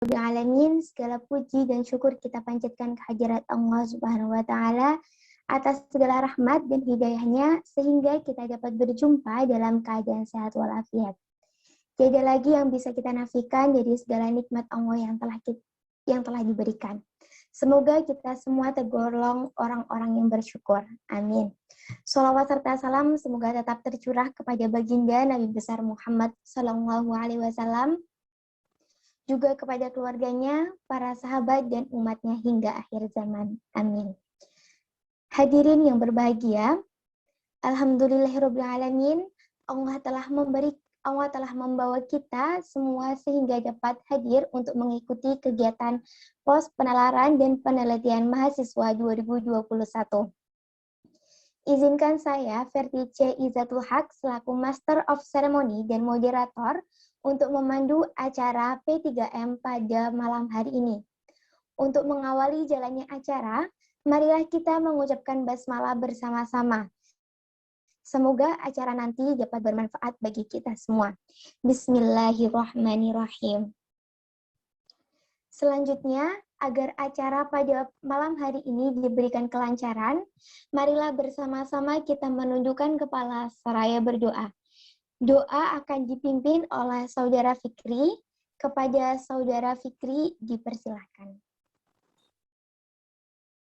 Alamin, segala puji dan syukur kita panjatkan kehadirat Allah Subhanahu wa Ta'ala atas segala rahmat dan hidayahnya sehingga kita dapat berjumpa dalam keadaan sehat walafiat. Tiada lagi yang bisa kita nafikan dari segala nikmat Allah yang telah diberikan. Semoga kita semua tergolong orang-orang yang bersyukur. Amin. Shalawat serta salam semoga tetap tercurah kepada baginda Nabi besar Muhammad Sallallahu Alaihi Wasallam, juga kepada keluarganya, para sahabat, dan umatnya hingga akhir zaman. Amin. Hadirin yang berbahagia, Alhamdulillahirrabbilalamin, Allah telah membawa kita semua sehingga dapat hadir untuk mengikuti kegiatan pos penalaran dan penelitian mahasiswa 2021. Izinkan saya, Vertice Izzatul Haq, selaku Master of Ceremony dan Moderator, untuk memandu acara P3M pada malam hari ini. Untuk mengawali jalannya acara, marilah kita mengucapkan basmalah bersama-sama. Semoga acara nanti dapat bermanfaat bagi kita semua. Bismillahirrahmanirrahim. Selanjutnya, agar acara pada malam hari ini diberikan kelancaran, marilah bersama-sama kita menundukkan kepala seraya berdoa. Doa akan dipimpin oleh Saudara Fikri. Kepada Saudara Fikri dipersilahkan.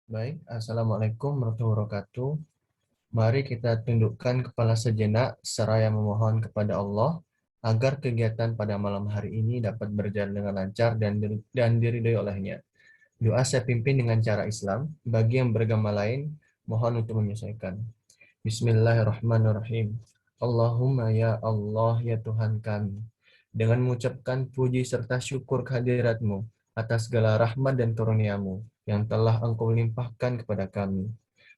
Baik, Assalamualaikum warahmatullahi wabarakatuh. Mari kita tundukkan kepala sejenak seraya memohon kepada Allah agar kegiatan pada malam hari ini dapat berjalan dengan lancar dan diridhoi olehnya. Doa saya pimpin dengan cara Islam, bagi yang beragama lain mohon untuk menyesuaikan. Bismillahirrahmanirrahim. Allahumma ya Allah ya Tuhan kami, dengan mengucapkan puji serta syukur kehadirat-Mu atas segala rahmat dan karunia-Mu yang telah Engkau limpahkan kepada kami.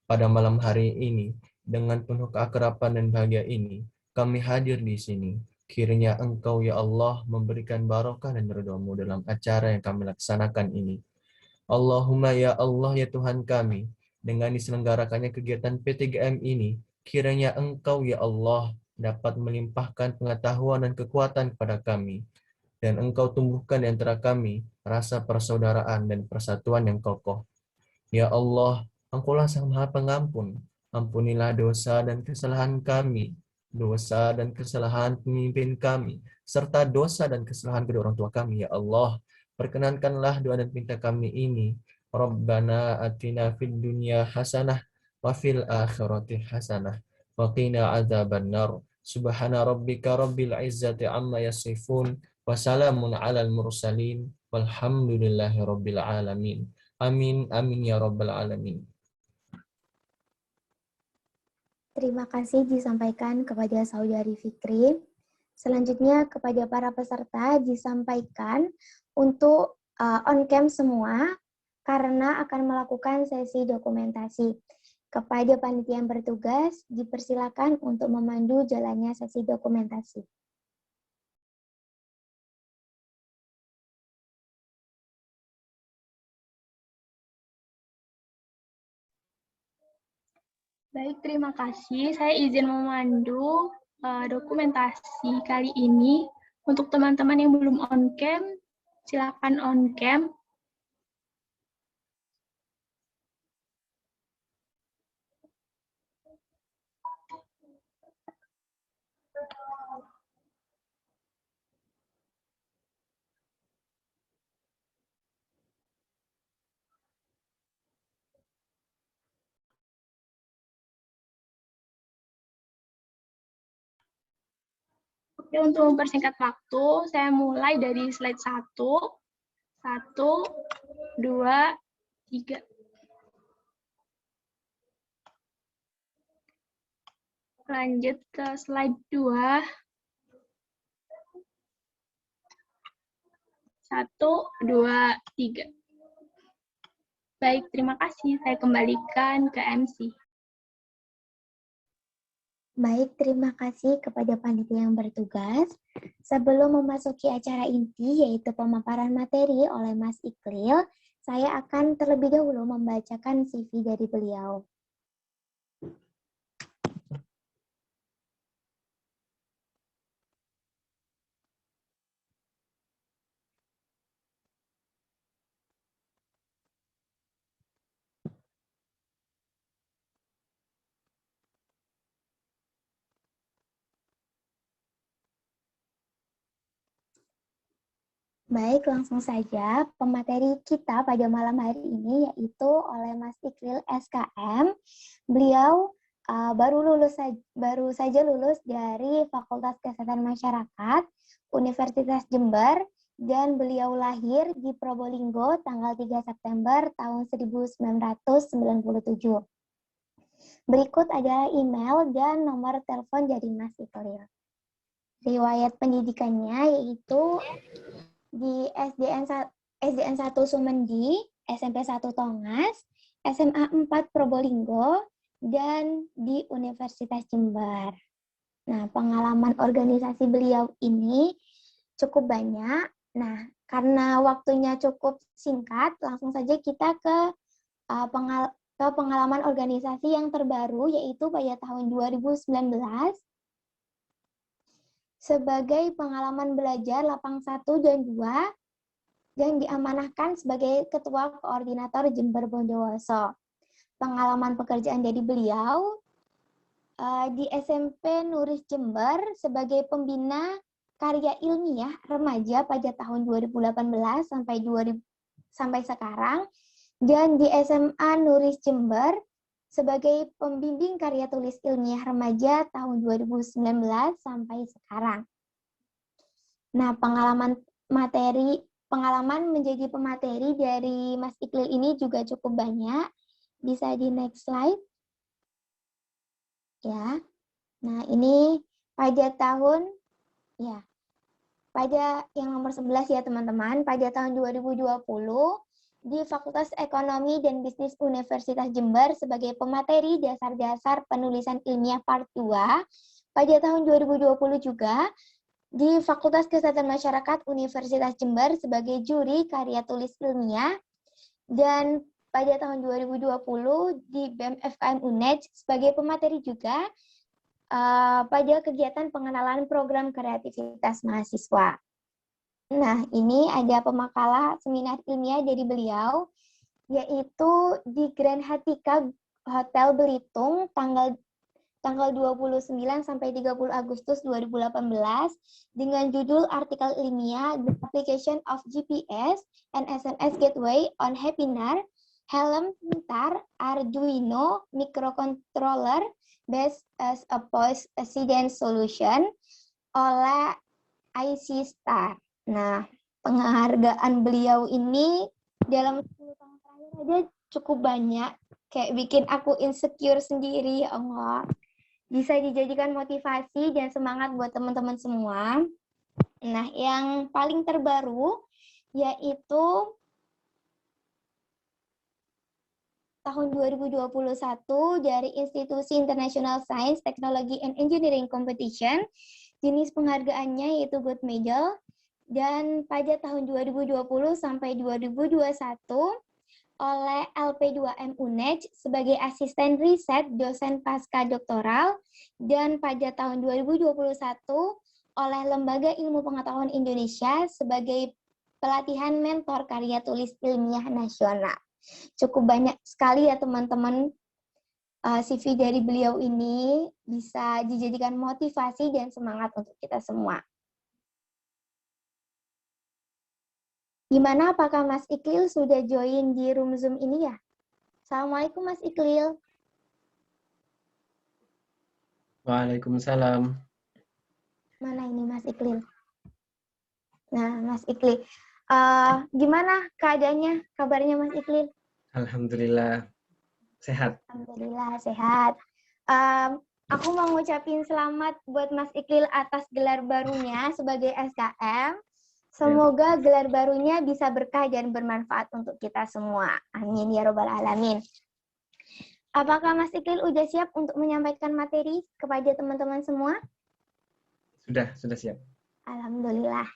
Pada malam hari ini, dengan penuh keakraban dan bahagia ini, kami hadir di sini. Kiranya Engkau ya Allah memberikan barokah dan ridha-Mu dalam acara yang kami laksanakan ini. Allahumma ya Allah ya Tuhan kami, dengan diselenggarakannya kegiatan P3M ini, kiranya Engkau ya Allah dapat melimpahkan pengetahuan dan kekuatan kepada kami, dan Engkau tumbuhkan di antara kami rasa persaudaraan dan persatuan yang kokoh. Ya Allah, Engkaulah Sang Maha Pengampun, ampunilah dosa dan kesalahan kami, dosa dan kesalahan pemimpin kami, serta dosa dan kesalahan kedua orang tua kami, ya Allah. Perkenankanlah doa dan pinta kami ini. Rabbana atina fid dunya hasanah wa fil akhirati hasanah wa qina adzabannar. Subhana rabbika rabbil izzati amma yasifun wa salamun alal mursalin walhamdulillahi rabbil alamin. Amin, amin ya rabbal alamin. Terima kasih disampaikan kepada Saudari Fikri. Selanjutnya kepada para peserta disampaikan untuk on-cam semua karena akan melakukan sesi dokumentasi. Kepada panitia yang bertugas dipersilakan untuk memandu jalannya sesi dokumentasi. Baik, terima kasih. Saya izin memandu dokumentasi kali ini. Untuk teman-teman yang belum on-cam, silakan on-cam. Oke, untuk mempersingkat waktu, saya mulai dari slide 1. 1, 2, 3. Lanjut ke slide 2. 1, 2, 3. Baik, terima kasih. Saya kembalikan ke MC. Baik, terima kasih kepada panitia yang bertugas. Sebelum memasuki acara inti, yaitu pemaparan materi oleh Mas Iqlil, saya akan terlebih dahulu membacakan CV dari beliau. Baik, langsung saja pemateri kita pada malam hari ini yaitu oleh Mas Iqlil SKM. Beliau baru saja lulus dari Fakultas Kesehatan Masyarakat Universitas Jember dan beliau lahir di Probolinggo tanggal 3 September tahun 1997. Berikut adalah email dan nomor telepon dari Mas Iqlil. Riwayat pendidikannya yaitu di SDN 1 Sumendi, SMP 1 Tongas, SMA 4 Probolinggo, dan di Universitas Jember. Nah, pengalaman organisasi beliau ini cukup banyak. Nah, karena waktunya cukup singkat, langsung saja kita ke pengalaman organisasi yang terbaru, yaitu pada tahun 2019, sebagai pengalaman belajar Lapang 1 dan 2 yang diamanahkan sebagai Ketua Koordinator Jember Bondowoso. Pengalaman pekerjaan dari beliau di SMP Nuris Jember sebagai pembina karya ilmiah remaja pada tahun 2018 sampai sekarang, dan di SMA Nuris Jember sebagai pembimbing karya tulis ilmiah remaja tahun 2019 sampai sekarang. Nah, pengalaman menjadi pemateri dari Mas Iqlil ini juga cukup banyak. Bisa di next slide. Ya. Nah, ini pada yang nomor 11 ya, teman-teman. Pada tahun 2020 di Fakultas Ekonomi dan Bisnis Universitas Jember sebagai pemateri dasar-dasar penulisan ilmiah part 2. Pada tahun 2020 juga di Fakultas Kesehatan Masyarakat Universitas Jember sebagai juri karya tulis ilmiah, dan pada tahun 2020 di BEM FKM UNED sebagai pemateri juga pada kegiatan pengenalan program kreativitas mahasiswa. Nah, ini ada pemakalah seminar ilmiah dari beliau, yaitu di Grand Hatika Hotel Belitung tanggal 29 sampai 30 Agustus 2018 dengan judul artikel ilmiah The Application of GPS and SMS Gateway on Happynar Helm Pintar Arduino Microcontroller Based as a Post-Accident Solution oleh IC Star. Nah, penghargaan beliau ini dalam 10 tahun terakhir aja cukup banyak, kayak bikin aku insecure sendiri, ya Allah. Bisa dijadikan motivasi dan semangat buat teman-teman semua. Nah, yang paling terbaru yaitu tahun 2021 dari Institusi International Science, Technology, and Engineering Competition. Jenis penghargaannya yaitu Gold Medal. Dan pada tahun 2020 sampai 2021 oleh LP2M UNED sebagai asisten riset dosen pasca doktoral, dan pada tahun 2021 oleh Lembaga Ilmu Pengetahuan Indonesia sebagai pelatihan mentor karya tulis ilmiah nasional. Cukup banyak sekali ya teman-teman, CV dari beliau ini bisa dijadikan motivasi dan semangat untuk kita semua. Gimana, apakah Mas Iqlil sudah join di room Zoom ini ya? Assalamualaikum Mas Iqlil. Waalaikumsalam. Mana ini Mas Iqlil? Nah, Mas Iqlil, gimana keadaannya, kabarnya Mas Iqlil? Alhamdulillah sehat. Alhamdulillah sehat. Aku mau ngucapin selamat buat Mas Iqlil atas gelar barunya sebagai SKM. Semoga gelar barunya bisa berkah dan bermanfaat untuk kita semua. Amin ya robbal alamin. Apakah Mas Iqlil udah siap untuk menyampaikan materi kepada teman-teman semua? Sudah siap. Alhamdulillah.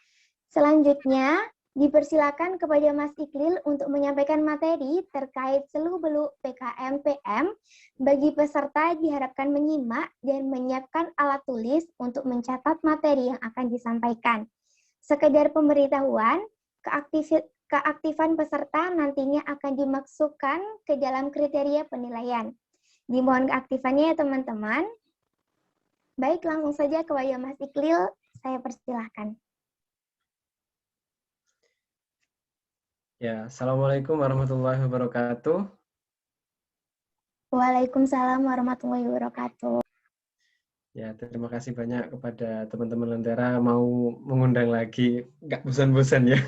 Selanjutnya, dipersilakan kepada Mas Iqlil untuk menyampaikan materi terkait seluk-beluk PKM-PM bagi peserta diharapkan menyimak dan menyiapkan alat tulis untuk mencatat materi yang akan disampaikan. Sekedar pemberitahuan, keaktifan peserta nantinya akan dimasukkan ke dalam kriteria penilaian. Dimohon keaktifannya ya teman-teman. Baik, langsung saja kepada Mas Iqlil, saya persilahkan. Ya, Assalamualaikum warahmatullahi wabarakatuh. Waalaikumsalam warahmatullahi wabarakatuh. Ya, terima kasih banyak kepada teman-teman Lentera mau mengundang lagi, nggak bosan-bosan ya.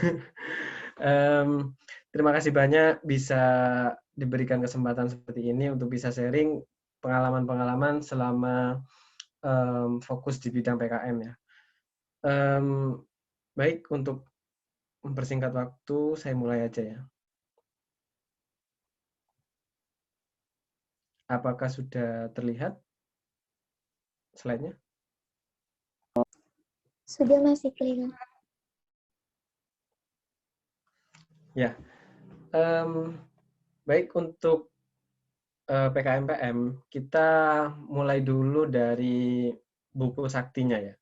Terima kasih banyak bisa diberikan kesempatan seperti ini untuk bisa sharing pengalaman-pengalaman selama fokus di bidang PKM ya. Baik, untuk mempersingkat waktu, saya mulai aja ya. Apakah sudah terlihat slide-nya? Sudah masih kelihatan. Ya, baik untuk PKMPM, kita mulai dulu dari buku saktinya ya.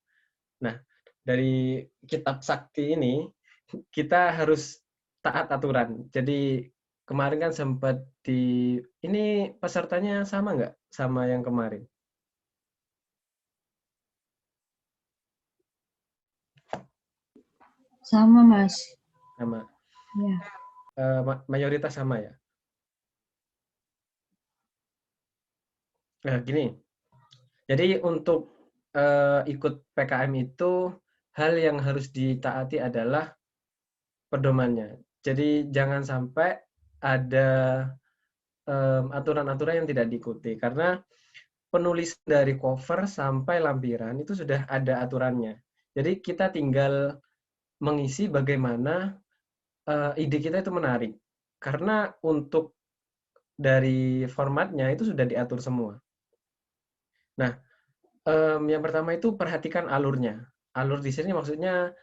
Nah, dari kitab sakti ini, kita harus taat aturan. Jadi kemarin kan sempat ini pesertanya sama nggak sama yang kemarin? Sama, Mas. Sama. Ya. Mayoritas sama ya? Nah, gini. Jadi untuk ikut PKM itu, hal yang harus ditaati adalah pedomannya. Jadi jangan sampai ada aturan-aturan yang tidak diikuti. Karena penulis dari cover sampai lampiran itu sudah ada aturannya. Jadi kita tinggal mengisi bagaimana ide kita itu menarik. Karena untuk dari formatnya itu sudah diatur semua. Nah, yang pertama itu perhatikan alurnya. Alur di sini maksudnya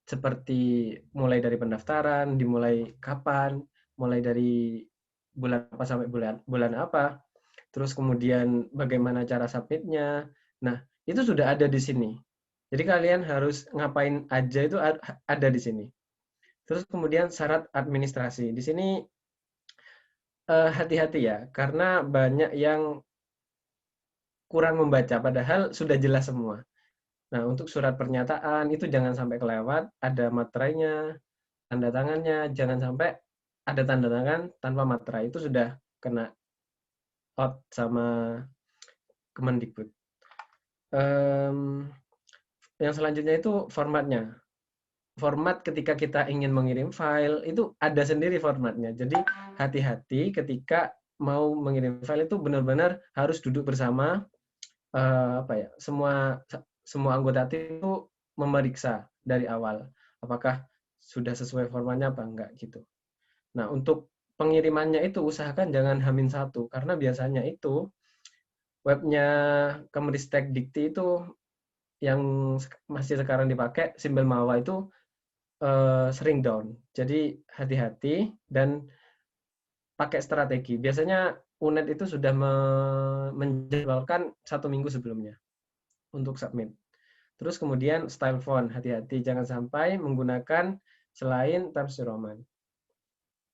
seperti mulai dari pendaftaran, dimulai kapan, mulai dari bulan apa sampai bulan apa, terus kemudian bagaimana cara submit-nya. Nah, itu sudah ada di sini. Jadi kalian harus ngapain aja itu ada di sini. Terus kemudian syarat administrasi. Di sini hati-hati ya, karena banyak yang kurang membaca, padahal sudah jelas semua. Nah, untuk surat pernyataan itu jangan sampai kelewat, ada materainya, tanda tangannya, jangan sampai ada tanda tangan tanpa materai, itu sudah kena out sama Kemendikbud. Yang selanjutnya itu formatnya. Format ketika kita ingin mengirim file, itu ada sendiri formatnya. Jadi hati-hati ketika mau mengirim file itu benar-benar harus duduk bersama, semua anggota tim itu memeriksa dari awal apakah sudah sesuai formatnya apa enggak gitu. Nah, untuk pengirimannya itu usahakan jangan H-1 karena biasanya itu webnya Kemristek Dikti itu yang masih sekarang dipakai simbol Mawa itu sering down. Jadi hati-hati dan pakai strategi. Biasanya UNED itu sudah menjadwalkan 1 minggu sebelumnya untuk submit. Terus kemudian style font, hati-hati jangan sampai menggunakan selain Times New Roman.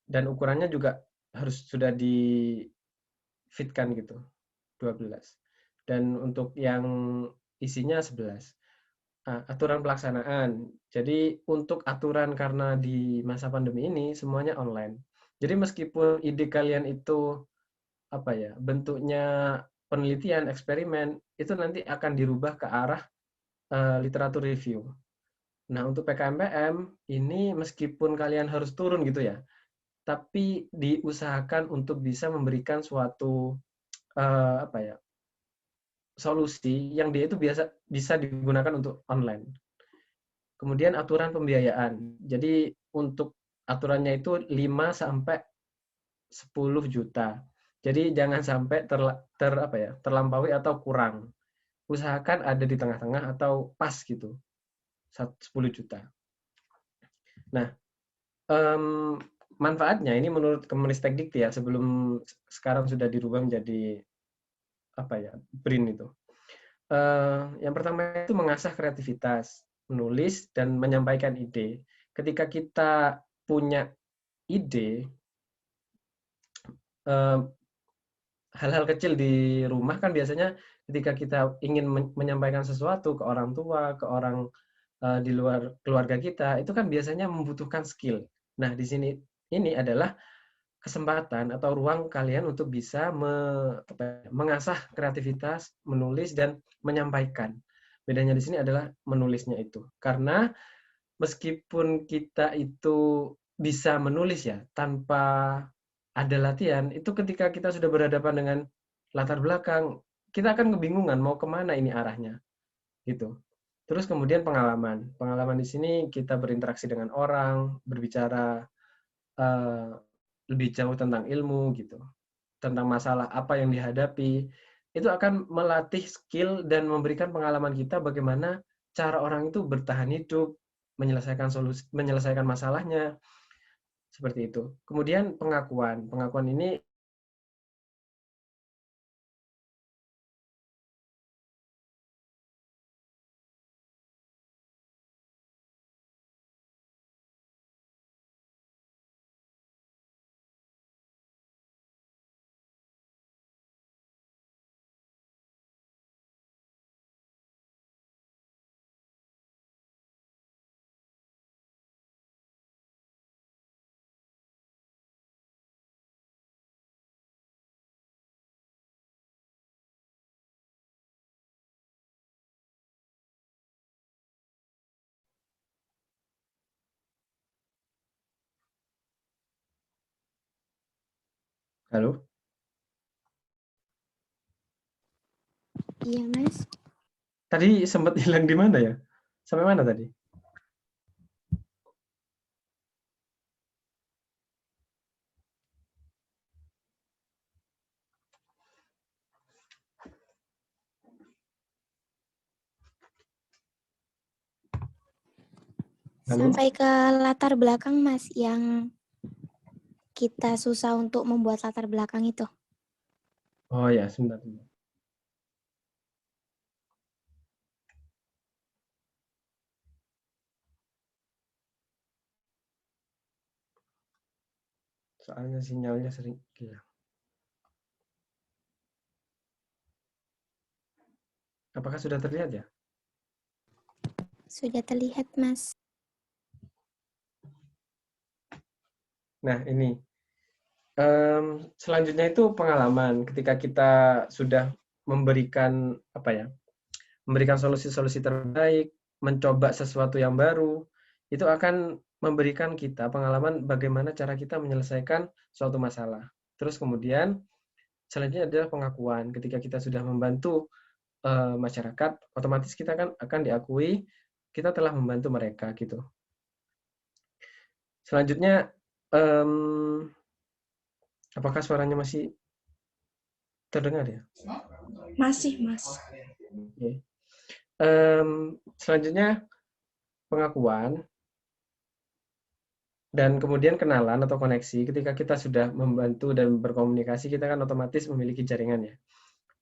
Dan ukurannya juga harus sudah di fitkan gitu, 12. Dan untuk yang isinya 11. Nah, aturan pelaksanaan. Jadi untuk aturan karena di masa pandemi ini semuanya online. Jadi meskipun ide kalian itu bentuknya penelitian, eksperimen, itu nanti akan dirubah ke arah literatur review. Nah, untuk PKMPM ini meskipun kalian harus turun gitu ya, tapi diusahakan untuk bisa memberikan suatu solusi yang dia itu bisa digunakan untuk online. Kemudian aturan pembiayaan. Jadi untuk aturannya itu 5 sampai 10 juta. Jadi jangan sampai terlampaui atau kurang. Usahakan ada di tengah-tengah atau pas gitu. 10 juta. Nah, manfaatnya ini menurut Kemristek Dikti ya, sebelum sekarang sudah dirubah menjadi BRIN itu. Yang pertama itu mengasah kreativitas, menulis dan menyampaikan ide. Ketika kita punya ide, hal-hal kecil di rumah kan biasanya ketika kita ingin menyampaikan sesuatu ke orang tua, ke orang di luar keluarga kita, itu kan biasanya membutuhkan skill. Nah, di sini ini adalah kesempatan atau ruang kalian untuk bisa mengasah kreativitas, menulis dan menyampaikan. Bedanya di sini adalah menulisnya itu. Karena meskipun kita itu bisa menulis ya tanpa ada latihan, itu ketika kita sudah berhadapan dengan latar belakang, kita akan kebingungan mau kemana ini arahnya, gitu. Terus kemudian pengalaman. Pengalaman di sini kita berinteraksi dengan orang, berbicara eh, lebih jauh tentang ilmu gitu, tentang masalah apa yang dihadapi, itu akan melatih skill dan memberikan pengalaman kita bagaimana cara orang itu bertahan hidup, menyelesaikan masalahnya, seperti itu. Kemudian pengakuan. Pengakuan ini halo. Iya, Mas. Tadi sempat hilang di mana ya? Sampai mana tadi? Halo? Sampai ke latar belakang, Mas, yang kita susah untuk membuat latar belakang itu. Oh ya, sebentar. Soalnya sinyalnya sering hilang. Apakah sudah terlihat ya? Sudah terlihat, Mas. Nah, ini. Selanjutnya itu pengalaman. Ketika kita sudah memberikan memberikan solusi-solusi terbaik, mencoba sesuatu yang baru, itu akan memberikan kita pengalaman bagaimana cara kita menyelesaikan suatu masalah. Terus kemudian selanjutnya adalah pengakuan. Ketika kita sudah membantu masyarakat, otomatis kita akan diakui kita telah membantu mereka gitu. Selanjutnya, apakah suaranya masih terdengar ya? Masih, Mas. Oke. Selanjutnya pengakuan dan kemudian kenalan atau koneksi. Ketika kita sudah membantu dan berkomunikasi, kita kan otomatis memiliki jaringan ya.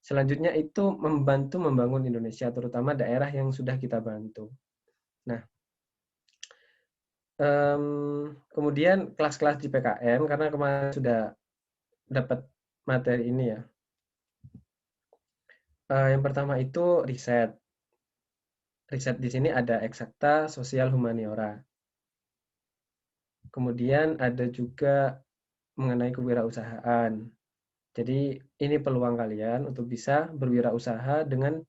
Selanjutnya itu membantu membangun Indonesia, terutama daerah yang sudah kita bantu. Nah, kemudian kelas-kelas di PKM, karena kemarin sudah dapat materi ini ya. Yang pertama itu riset. Riset di sini ada eksakta, sosial, humaniora. Kemudian ada juga mengenai kewirausahaan. Jadi ini peluang kalian untuk bisa berwirausaha dengan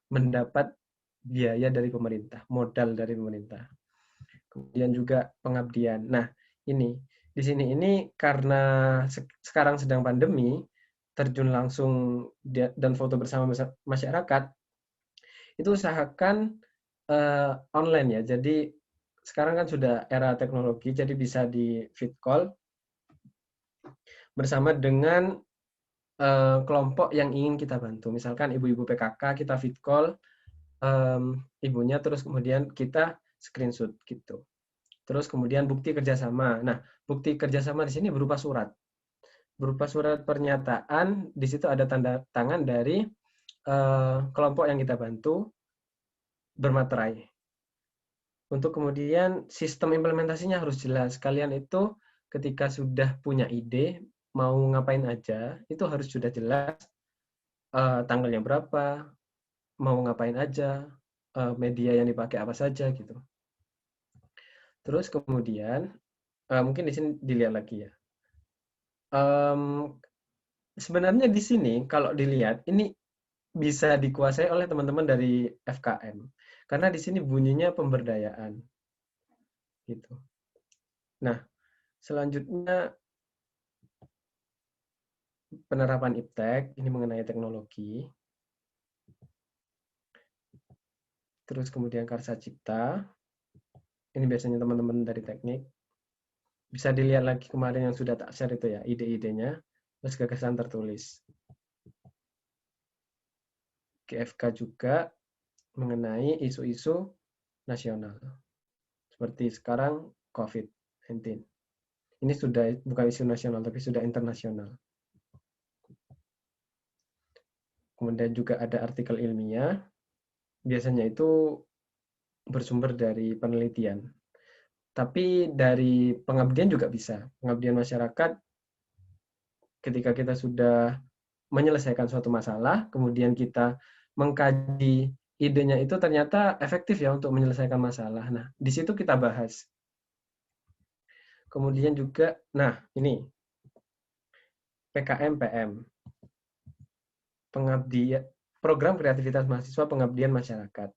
mendapat biaya dari pemerintah, modal dari pemerintah. Kemudian juga pengabdian. Nah, ini di sini ini karena sekarang sedang pandemi, terjun langsung dan foto bersama masyarakat, itu usahakan online ya. Jadi sekarang kan sudah era teknologi, jadi bisa di vid call bersama dengan kelompok yang ingin kita bantu. Misalkan ibu-ibu PKK, kita vid call ibunya, terus kemudian kita screenshot gitu. Terus kemudian bukti kerjasama. Nah, bukti kerjasama di sini berupa surat. Berupa surat pernyataan, di situ ada tanda tangan dari kelompok yang kita bantu bermaterai. Untuk kemudian sistem implementasinya harus jelas. Kalian itu ketika sudah punya ide, mau ngapain aja, itu harus sudah jelas tanggalnya berapa, mau ngapain aja, media yang dipakai apa saja gitu. Terus kemudian Mungkin di sini dilihat lagi ya. Sebenarnya di sini kalau dilihat ini bisa dikuasai oleh teman-teman dari FKM. Karena di sini bunyinya pemberdayaan. Gitu. Nah, selanjutnya penerapan iptek, ini mengenai teknologi. Terus kemudian karsa cipta. Ini biasanya teman-teman dari teknik. Bisa dilihat lagi kemarin yang sudah tak share itu ya, ide-idenya. Terus gagasan tertulis. GFK juga mengenai isu-isu nasional. Seperti sekarang COVID-19. Ini sudah bukan isu nasional, tapi sudah internasional. Kemudian juga ada artikel ilmiah. Biasanya itu bersumber dari penelitian. Tapi dari pengabdian juga bisa. Pengabdian masyarakat ketika kita sudah menyelesaikan suatu masalah, kemudian kita mengkaji idenya itu ternyata efektif ya untuk menyelesaikan masalah. Nah, di situ kita bahas. Kemudian juga, nah ini, PKM PM. Pengabdian, program kreativitas mahasiswa pengabdian masyarakat.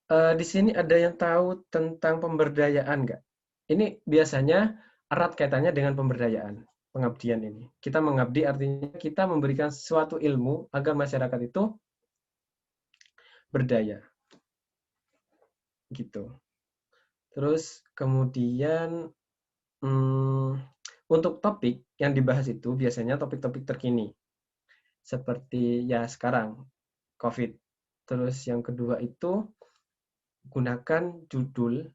Di sini ada yang tahu tentang pemberdayaan nggak? Ini biasanya erat kaitannya dengan pemberdayaan, pengabdian ini. Kita mengabdi artinya kita memberikan suatu ilmu agar masyarakat itu berdaya. Gitu. Terus kemudian untuk topik yang dibahas itu biasanya topik-topik terkini. Seperti ya sekarang, COVID. Terus yang kedua itu gunakan judul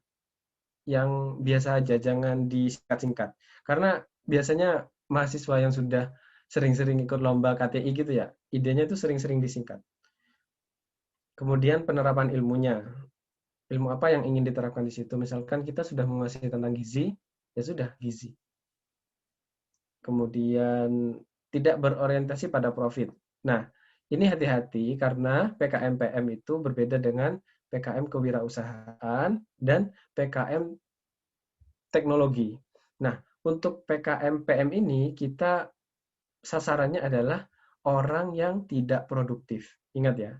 yang biasa aja, jangan disingkat-singkat. Karena biasanya mahasiswa yang sudah sering-sering ikut lomba KTI gitu ya, idenya itu sering-sering disingkat. Kemudian penerapan ilmunya. Ilmu apa yang ingin diterapkan di situ? Misalkan kita sudah menguasai tentang gizi, ya sudah gizi. Kemudian tidak berorientasi pada profit. Nah, ini hati-hati karena PKM PM itu berbeda dengan PKM kewirausahaan dan PKM teknologi. Nah, untuk PKM PM ini kita sasarannya adalah orang yang tidak produktif. Ingat ya,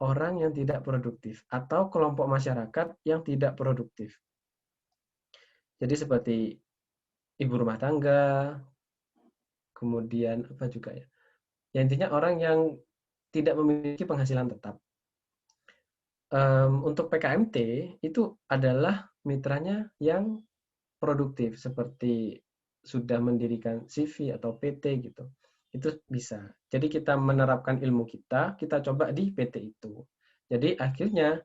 orang yang tidak produktif atau kelompok masyarakat yang tidak produktif. Jadi seperti ibu rumah tangga, kemudian apa juga ya. Ya intinya orang yang tidak memiliki penghasilan tetap. Untuk PKMT itu adalah mitranya yang produktif seperti sudah mendirikan CV atau PT gitu. Itu bisa. Jadi kita menerapkan ilmu kita coba di PT itu. Jadi akhirnya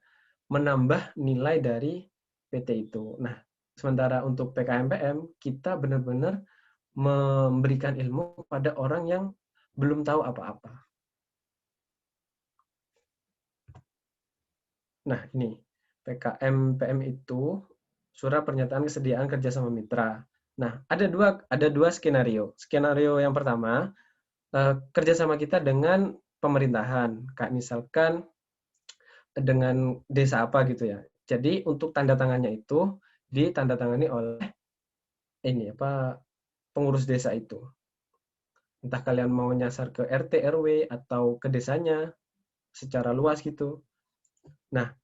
menambah nilai dari PT itu. Nah, sementara untuk PKM-PM kita benar-benar memberikan ilmu pada orang yang belum tahu apa-apa. Nah, ini PKM-PM itu surat pernyataan kesediaan kerjasama mitra. Nah, ada dua skenario. Skenario yang pertama, kerjasama kita dengan pemerintahan, kayak misalkan dengan desa apa gitu ya. Jadi untuk tanda tangannya itu ditandatangani oleh pengurus desa itu. Entah kalian mau nyasar ke RT RW atau ke desanya secara luas gitu. Nah,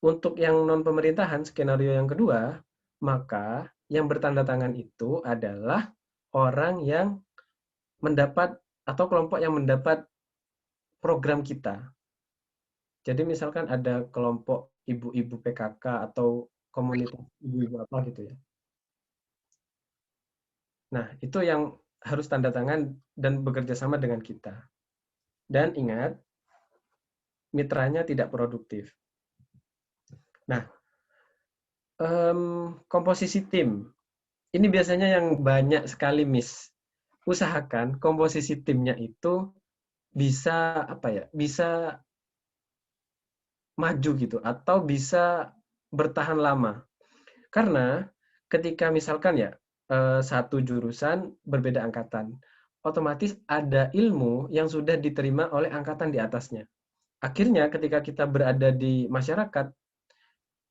untuk yang non pemerintahan skenario yang kedua, maka yang bertanda tangan itu adalah orang yang mendapat atau kelompok yang mendapat program kita. Jadi misalkan ada kelompok ibu-ibu PKK atau komunitas ibu-ibu apa gitu ya. Nah, itu yang harus tanda tangan dan bekerja sama dengan kita. Dan ingat, mitranya tidak produktif. Nah, komposisi tim. Ini biasanya yang banyak sekali miss. Usahakan komposisi timnya itu bisa bisa maju gitu atau bisa bertahan lama. Karena ketika misalkan ya satu jurusan berbeda angkatan, otomatis ada ilmu yang sudah diterima oleh angkatan di atasnya. Akhirnya ketika kita berada di masyarakat,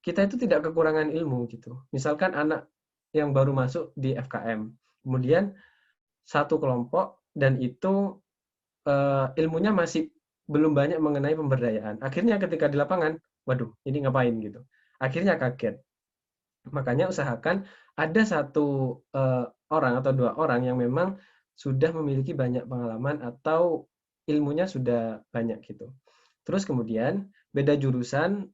kita itu tidak kekurangan ilmu gitu. Misalkan anak yang baru masuk di FKM. Kemudian satu kelompok dan itu ilmunya masih belum banyak mengenai pemberdayaan. Akhirnya ketika di lapangan, waduh, ini ngapain gitu. Akhirnya kaget. Makanya usahakan ada satu orang atau 2 orang yang memang sudah memiliki banyak pengalaman atau ilmunya sudah banyak gitu. Terus kemudian beda jurusan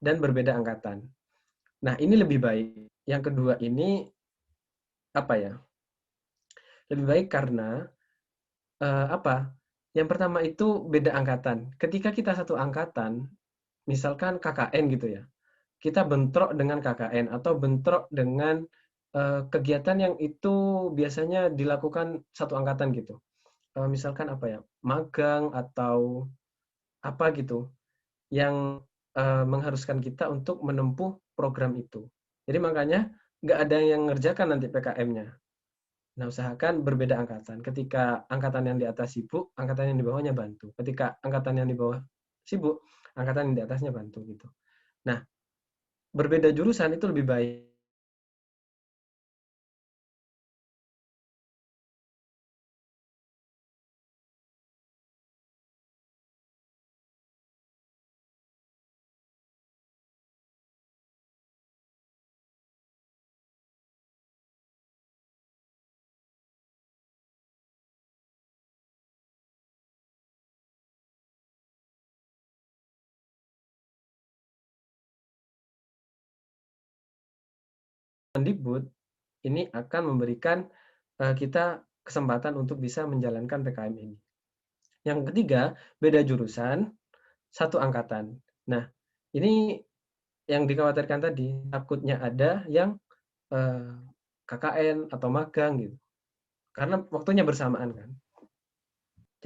dan berbeda angkatan. Nah, ini lebih baik. Yang kedua ini apa ya? Lebih baik karena apa? Yang pertama itu beda angkatan. Ketika kita satu angkatan, misalkan KKN gitu ya, kita bentrok dengan KKN atau bentrok dengan kegiatan yang itu biasanya dilakukan satu angkatan gitu. Misalkan apa ya, magang atau apa gitu, yang mengharuskan kita untuk menempuh program itu. Jadi makanya nggak ada yang ngerjakan nanti PKM-nya. Nah, usahakan berbeda angkatan. Ketika angkatan yang di atas sibuk, angkatan yang di bawahnya bantu. Ketika angkatan yang di bawah sibuk, angkatan yang di atasnya bantu gitu. Nah, berbeda jurusan itu lebih baik. Mendikbud ini akan memberikan kita kesempatan untuk bisa menjalankan PKM ini. Yang ketiga, beda jurusan, satu angkatan. Nah, ini yang dikhawatirkan tadi, takutnya ada yang KKN atau magang gitu. Karena waktunya bersamaan kan.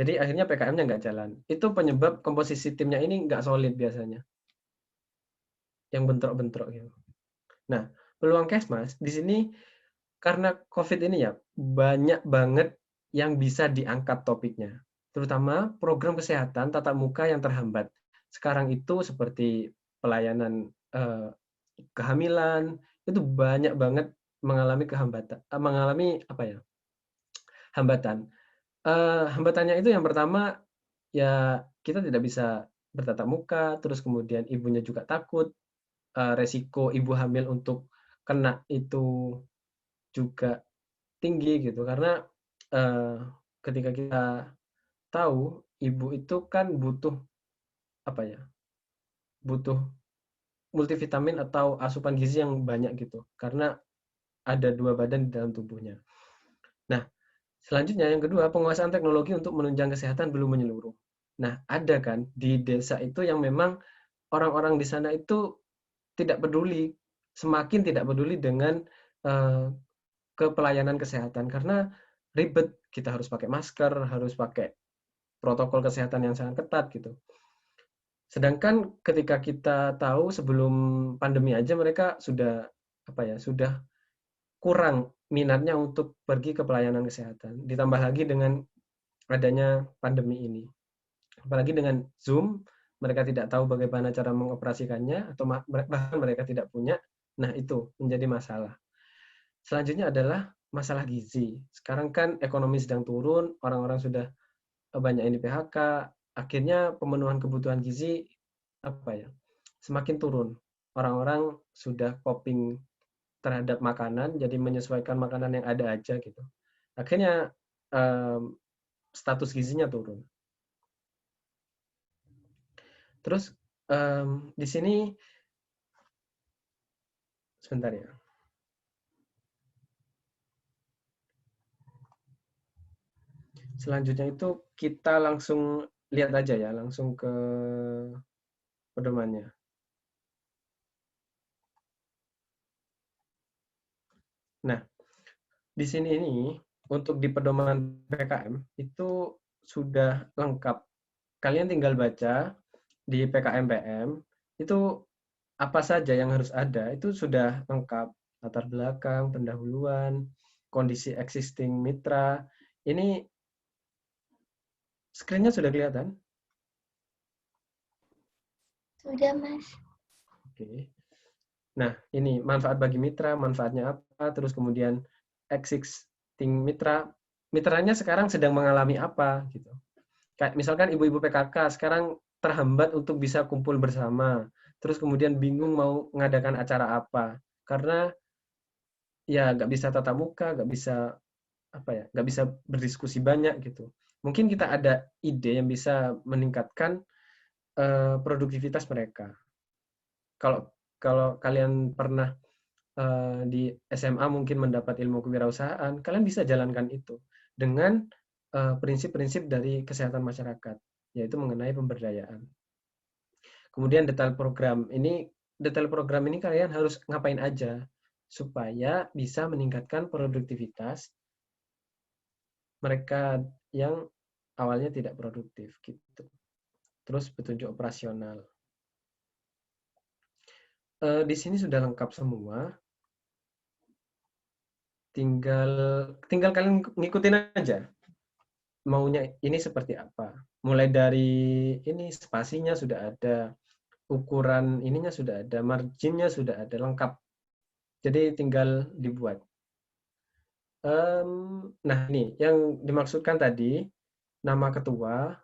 Jadi akhirnya PKM-nya nggak jalan. Itu penyebab komposisi timnya ini nggak solid biasanya. Yang bentrok-bentrok gitu. Nah, peluang Kesmas di sini karena COVID ini ya banyak banget yang bisa diangkat topiknya. Terutama program kesehatan tatap muka yang terhambat. Sekarang itu seperti pelayanan kehamilan itu banyak banget mengalami kehambatan, mengalami apa ya? Hambatan. Hambatannya itu yang pertama ya kita tidak bisa bertatap muka, terus kemudian ibunya juga takut resiko ibu hamil untuk kena itu juga tinggi gitu karena ketika kita tahu ibu itu kan butuh apa ya butuh multivitamin atau asupan gizi yang banyak gitu karena ada 2 badan di dalam tubuhnya. Nah, selanjutnya yang kedua penguasaan teknologi untuk menunjang kesehatan belum menyeluruh. Nah, ada kan di desa itu yang memang orang-orang di sana itu tidak peduli, semakin tidak peduli dengan kepelayanan kesehatan karena ribet, kita harus pakai masker, harus pakai protokol kesehatan yang sangat ketat gitu. Sedangkan ketika kita tahu sebelum pandemi aja mereka sudah apa ya, sudah kurang minatnya untuk pergi ke pelayanan kesehatan. Ditambah lagi dengan adanya pandemi ini. Apalagi dengan Zoom, mereka tidak tahu bagaimana cara mengoperasikannya atau bahkan mereka tidak punya. Nah, itu menjadi masalah. Selanjutnya adalah masalah gizi. Sekarang kan ekonomi sedang turun, orang-orang sudah banyak yang di PHK, akhirnya pemenuhan kebutuhan gizi apa ya semakin turun. Orang-orang sudah coping terhadap makanan, jadi menyesuaikan makanan yang ada aja gitu. Akhirnya status gizinya turun. Terus di sini sebentar ya. Selanjutnya itu kita langsung lihat aja ya, langsung ke pedomannya. Nah, di sini ini untuk di pedoman PKM itu sudah lengkap. Kalian tinggal baca di PKM-PM itu apa saja yang harus ada, itu sudah lengkap. Latar belakang, pendahuluan, kondisi existing mitra. Ini screen-nya sudah kelihatan? Sudah, Mas. Oke. Nah, ini manfaat bagi mitra, manfaatnya apa? terus kemudian existing mitranya sekarang sedang mengalami apa gitu. Kayak misalkan ibu-ibu PKK sekarang terhambat untuk bisa kumpul bersama, terus kemudian bingung mau mengadakan acara apa karena ya nggak bisa tatap muka, nggak bisa nggak bisa berdiskusi banyak gitu. Mungkin kita ada ide yang bisa meningkatkan produktivitas mereka. Kalau kalian pernah di SMA mungkin mendapat ilmu kewirausahaan, kalian bisa jalankan itu dengan prinsip-prinsip dari kesehatan masyarakat, yaitu mengenai pemberdayaan. Kemudian detail program ini kalian harus ngapain aja supaya bisa meningkatkan produktivitas mereka yang awalnya tidak produktif gitu. Terus petunjuk operasional. Di sini sudah lengkap semua. Tinggal kalian ngikutin aja. Maunya ini seperti apa. Mulai dari ini spasinya sudah ada, ukuran ininya sudah ada, marginnya sudah ada, lengkap. Jadi tinggal dibuat. Nah, ini yang dimaksudkan tadi, nama ketua,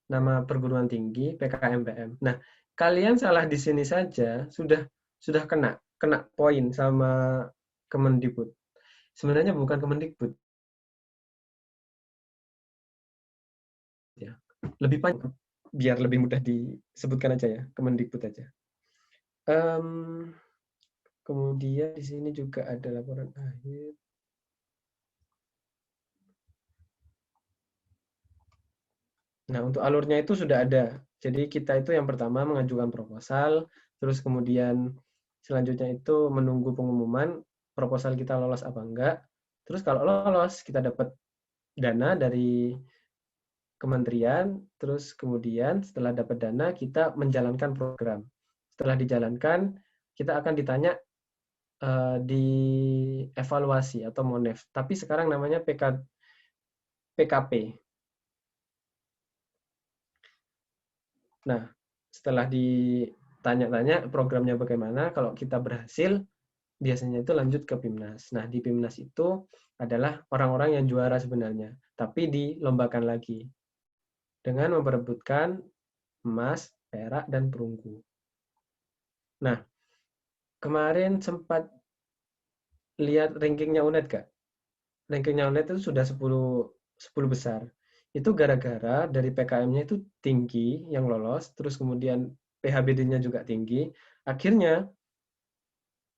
nama perguruan tinggi, PKMPM. Nah, kalian salah di sini saja sudah kena poin sama Kemendikbud. Sebenarnya bukan Kemendikbud. Ya. Lebih panjang, biar lebih mudah disebutkan aja ya, Kemendikbud aja. Kemudian di sini juga ada laporan akhir. Nah, untuk alurnya itu sudah ada. Jadi kita itu yang pertama mengajukan proposal, terus kemudian selanjutnya itu menunggu pengumuman proposal kita lolos apa enggak. Terus kalau lolos, kita dapat dana dari kementerian, terus kemudian setelah dapat dana, kita menjalankan program. Setelah dijalankan, kita akan ditanya di evaluasi atau MONEF. Tapi sekarang namanya PKP. Nah, setelah ditanya-tanya programnya bagaimana, kalau kita berhasil, biasanya itu lanjut ke PIMNAS. Nah, di PIMNAS itu adalah orang-orang yang juara sebenarnya, tapi dilombakan lagi dengan memperebutkan emas, perak, dan perunggu. Nah, kemarin sempat lihat rankingnya UNED, Kak? Rankingnya UNED itu sudah 10 besar. Itu gara-gara dari PKM-nya itu tinggi yang lolos, terus kemudian PHBD-nya juga tinggi, akhirnya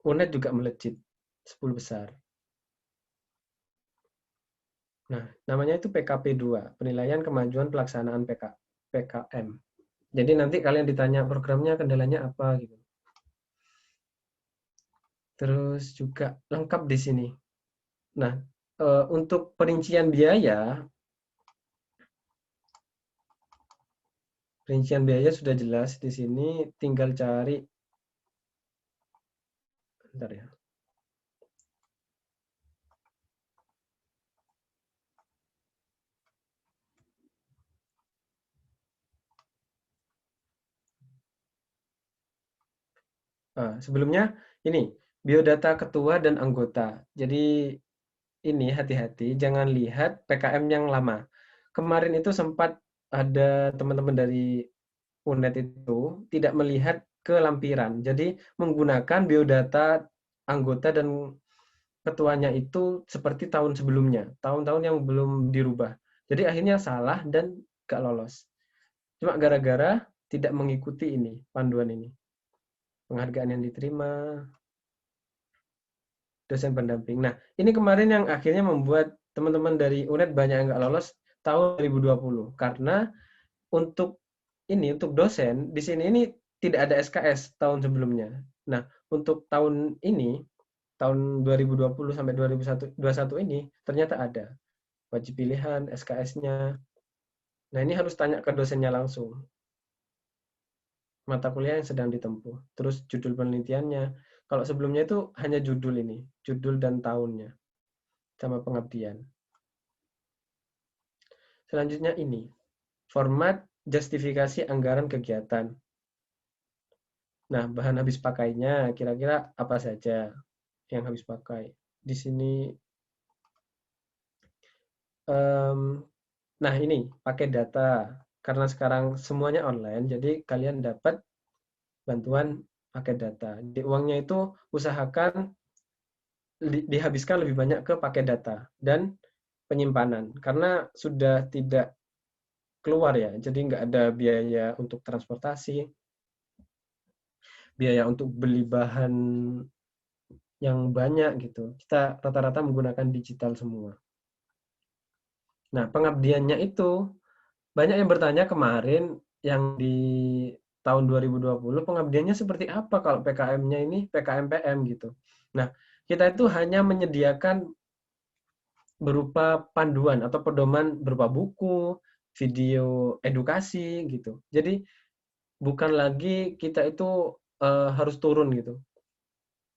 UNED juga melejit 10 besar. Nah, namanya itu PKP 2, Penilaian Kemajuan Pelaksanaan PKM. Jadi nanti kalian ditanya programnya kendalanya apa gitu. Terus juga lengkap di sini. Nah, untuk perincian biaya sudah jelas di sini, tinggal cari. Bentar ya. Sebelumnya ini biodata ketua dan anggota. Jadi ini hati-hati, jangan lihat PKM yang lama. Kemarin itu sempat ada teman-teman dari UNED itu tidak melihat ke lampiran. Jadi menggunakan biodata anggota dan ketuanya itu seperti tahun sebelumnya, tahun-tahun yang belum dirubah. Jadi akhirnya salah dan gak lolos. Cuma gara-gara tidak mengikuti ini, panduan ini. Penghargaan yang diterima, dosen pendamping. Nah, ini kemarin yang akhirnya membuat teman-teman dari UNED banyak yang nggak lolos tahun 2020. Karena untuk dosen, di sini ini tidak ada SKS tahun sebelumnya. Nah, untuk tahun ini, tahun 2020 sampai 2021 ini, ternyata ada. Wajib pilihan, SKS-nya. Nah, ini harus tanya ke dosennya langsung. Mata kuliah yang sedang ditempuh. Terus judul penelitiannya. Kalau sebelumnya itu hanya judul ini, judul dan tahunnya, sama pengabdian. Selanjutnya ini, format justifikasi anggaran kegiatan. Nah, bahan habis pakainya kira-kira apa saja? yang habis pakai. Di sini, nah ini pakai data. Karena sekarang semuanya online, jadi kalian dapat bantuan pakai data. Di uangnya itu usahakan dihabiskan lebih banyak ke pakai data dan penyimpanan. Karena sudah tidak keluar ya, jadi nggak ada biaya untuk transportasi, biaya untuk beli bahan yang banyak gitu. Kita rata-rata menggunakan digital semua. Nah, pengabdiannya itu banyak yang bertanya kemarin yang di tahun 2020 pengabdiannya seperti apa kalau PKM-nya ini PKM-PM gitu. Nah, kita itu hanya menyediakan berupa panduan atau pedoman berupa buku, video edukasi gitu. Jadi bukan lagi kita itu harus turun gitu.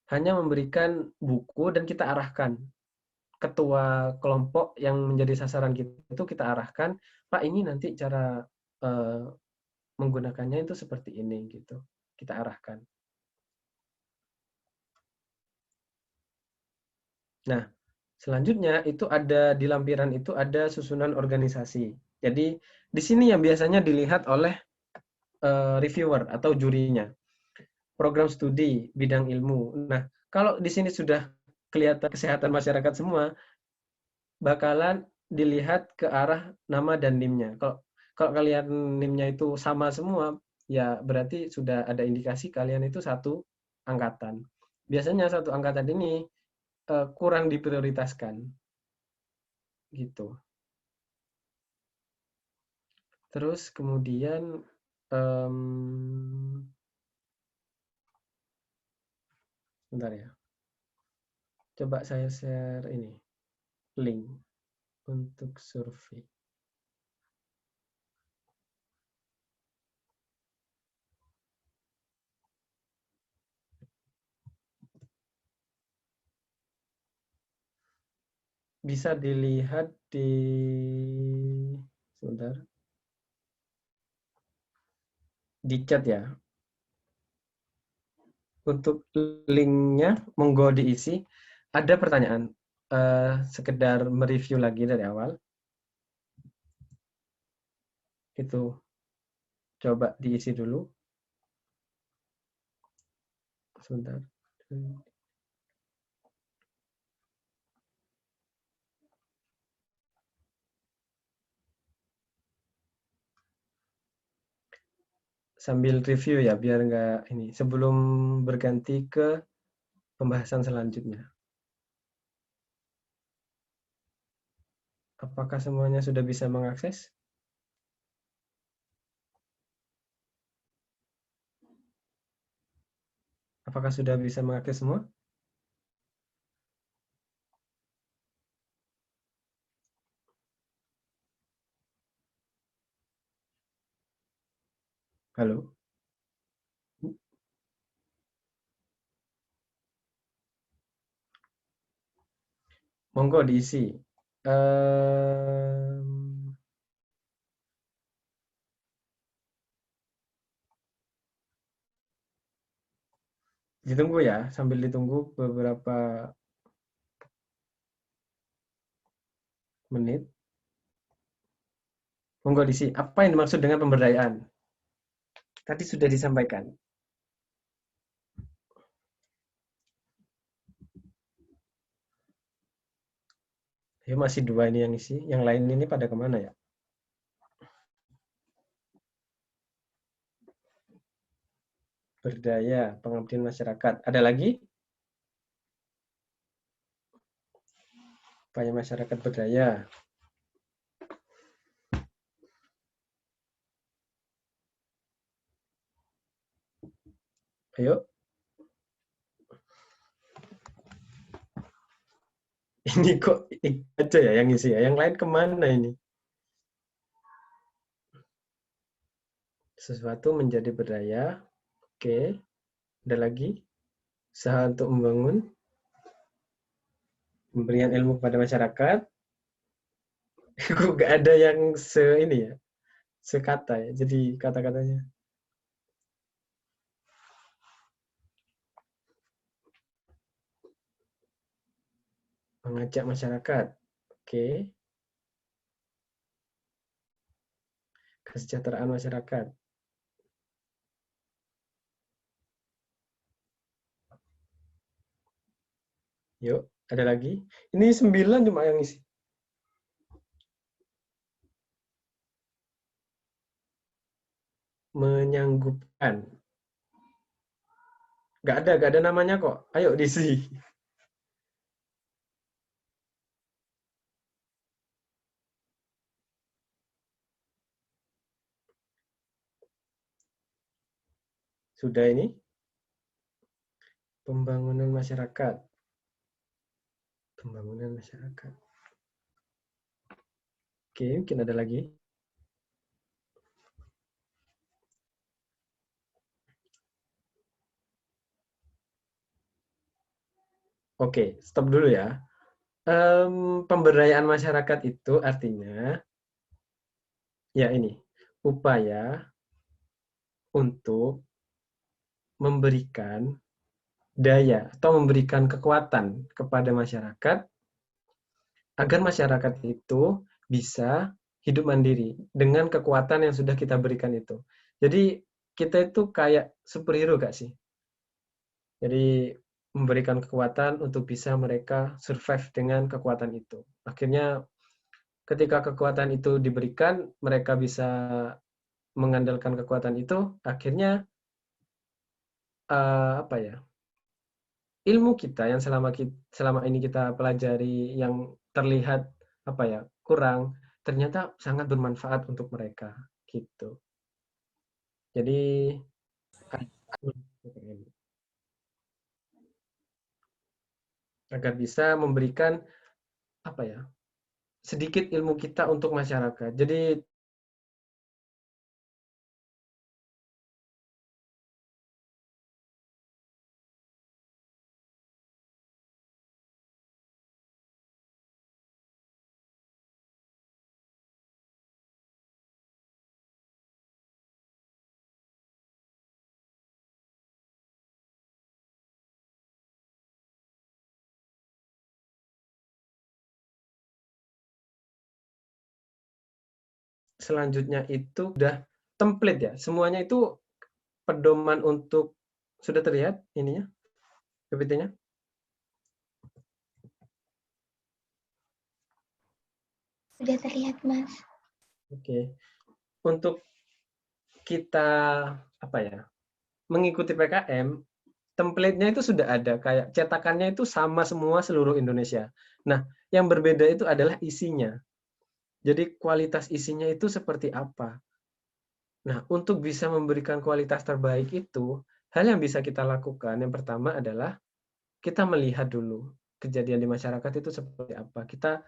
Hanya memberikan buku dan kita arahkan. Ketua kelompok yang menjadi sasaran kita itu kita arahkan, Pak ini nanti cara menggunakannya itu seperti ini gitu. Kita arahkan. Nah, selanjutnya itu ada di lampiran itu ada susunan organisasi. Jadi di sini yang biasanya dilihat oleh reviewer atau jurinya. Program studi bidang ilmu. Nah, kalau di sini sudah kelihatan kesehatan masyarakat semua, bakalan dilihat ke arah nama dan NIM-nya. Kalau kalian NIM-nya itu sama semua, ya berarti sudah ada indikasi kalian itu satu angkatan. Biasanya satu angkatan ini kurang diprioritaskan. Gitu. Terus kemudian bentar ya. Coba saya share ini link untuk survei. Bisa dilihat di sebentar. Di chat ya. Untuk linknya monggo diisi. Ada pertanyaan, sekedar mereview lagi dari awal. Itu coba diisi dulu. Sebentar. Sambil review ya, biar nggak ini. Sebelum berganti ke pembahasan selanjutnya. Apakah semuanya sudah bisa mengakses? Apakah sudah bisa mengakses semua? Halo? Monggo diisi. Ditunggu ya, sambil ditunggu beberapa menit. Monggo diisi. Apa yang dimaksud dengan pemberdayaan? Tadi sudah disampaikan. Ya, masih dua ini yang isi. Yang lain ini pada kemana ya? Berdaya, pengabdian masyarakat. Ada lagi? Upaya masyarakat berdaya. Ayo. Ini kok aja ya yang isi ya? Yang lain kemana ini? Sesuatu menjadi berdaya. Oke. Ada lagi? Usaha untuk membangun. Pemberian ilmu kepada masyarakat. Kok gak ada yang ini ya? Sekata ya. Jadi kata-katanya. Mengajak masyarakat. Oke. Kesejahteraan masyarakat. Yuk, ada lagi. Ini 9 cuma yang isi. Menyanggupkan. Gak ada namanya kok. Ayo diisi. Sudah ini. Pembangunan masyarakat. Pembangunan masyarakat. Oke, mungkin ada lagi. Oke, stop dulu ya. Pemberdayaan masyarakat itu artinya, ya ini, upaya untuk memberikan daya atau memberikan kekuatan kepada masyarakat agar masyarakat itu bisa hidup mandiri dengan kekuatan yang sudah kita berikan itu. Jadi kita itu kayak superhero gak sih? Jadi memberikan kekuatan untuk bisa mereka survive dengan kekuatan itu. Akhirnya ketika kekuatan itu diberikan, mereka bisa mengandalkan kekuatan itu, akhirnya apa ya? Ilmu kita yang selama ini kita pelajari yang terlihat apa ya? Kurang, ternyata sangat bermanfaat untuk mereka gitu. Jadi agar bisa memberikan apa ya? Sedikit ilmu kita untuk masyarakat. Jadi selanjutnya itu udah template ya. Semuanya itu pedoman untuk sudah terlihat ininya PPT-nya. Sudah terlihat, Mas. Oke. Untuk kita apa ya? Mengikuti PKM, template-nya itu sudah ada, kayak cetakannya itu sama semua seluruh Indonesia. Nah, yang berbeda itu adalah isinya. Jadi kualitas isinya itu seperti apa? Nah, untuk bisa memberikan kualitas terbaik itu, hal yang bisa kita lakukan yang pertama adalah kita melihat dulu kejadian di masyarakat itu seperti apa. Kita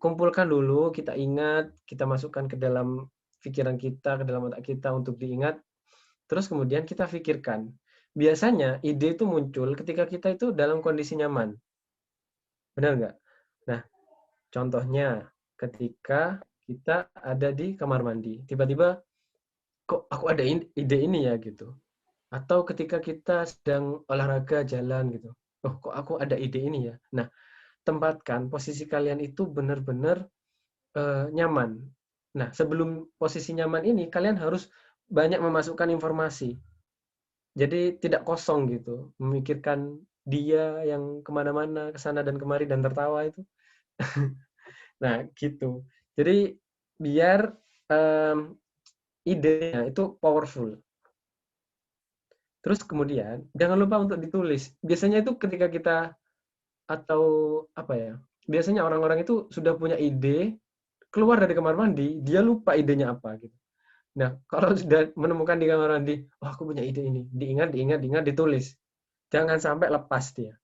kumpulkan dulu, kita ingat, kita masukkan ke dalam pikiran kita, ke dalam otak kita untuk diingat. Terus kemudian kita pikirkan. Biasanya ide itu muncul ketika kita itu dalam kondisi nyaman. Benar nggak? Nah, contohnya ketika kita ada di kamar mandi, tiba-tiba kok aku ada ide ini ya gitu. Atau ketika kita sedang olahraga jalan gitu. Oh, kok aku ada ide ini ya. Nah, tempatkan posisi kalian itu benar-benar nyaman. Nah, sebelum posisi nyaman ini kalian harus banyak memasukkan informasi. Jadi tidak kosong gitu, memikirkan dia yang kemana-mana, kesana dan kemari dan tertawa itu. Nah, gitu. Jadi biar idenya itu powerful. Terus kemudian jangan lupa untuk ditulis. Biasanya itu ketika kita atau apa ya? Biasanya orang-orang itu sudah punya ide, keluar dari kamar mandi, dia lupa idenya apa gitu. Nah, kalau sudah menemukan di kamar mandi, oh aku punya ide ini, diingat, ditulis. Jangan sampai lepas dia.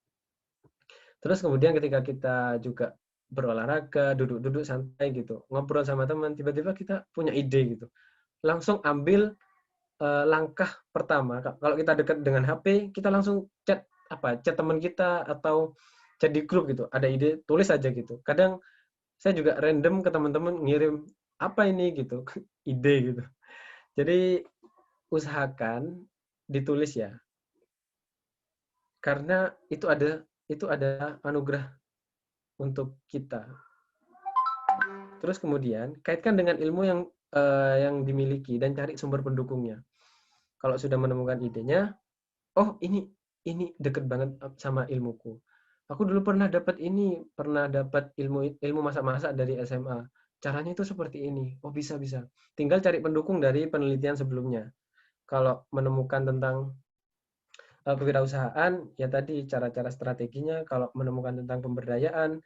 Terus kemudian ketika kita juga berolahraga, duduk-duduk santai gitu, ngobrol sama teman, tiba-tiba kita punya ide gitu. Langsung ambil langkah pertama. Kalau kita dekat dengan HP, kita langsung chat teman kita atau chat di grup gitu. Ada ide, tulis aja gitu. Kadang saya juga random ke teman-teman ngirim apa ini gitu, ide gitu. Jadi usahakan ditulis ya. Karena itu ada itu adalah anugerah untuk kita. Terus kemudian kaitkan dengan ilmu yang dimiliki dan cari sumber pendukungnya. Kalau sudah menemukan idenya, oh ini deket banget sama ilmuku. Aku dulu pernah dapat ilmu masak-masak dari SMA. Caranya itu seperti ini. Oh bisa. Tinggal cari pendukung dari penelitian sebelumnya. Kalau menemukan tentang kewirausahaan, ya tadi cara-cara strateginya. Kalau menemukan tentang pemberdayaan,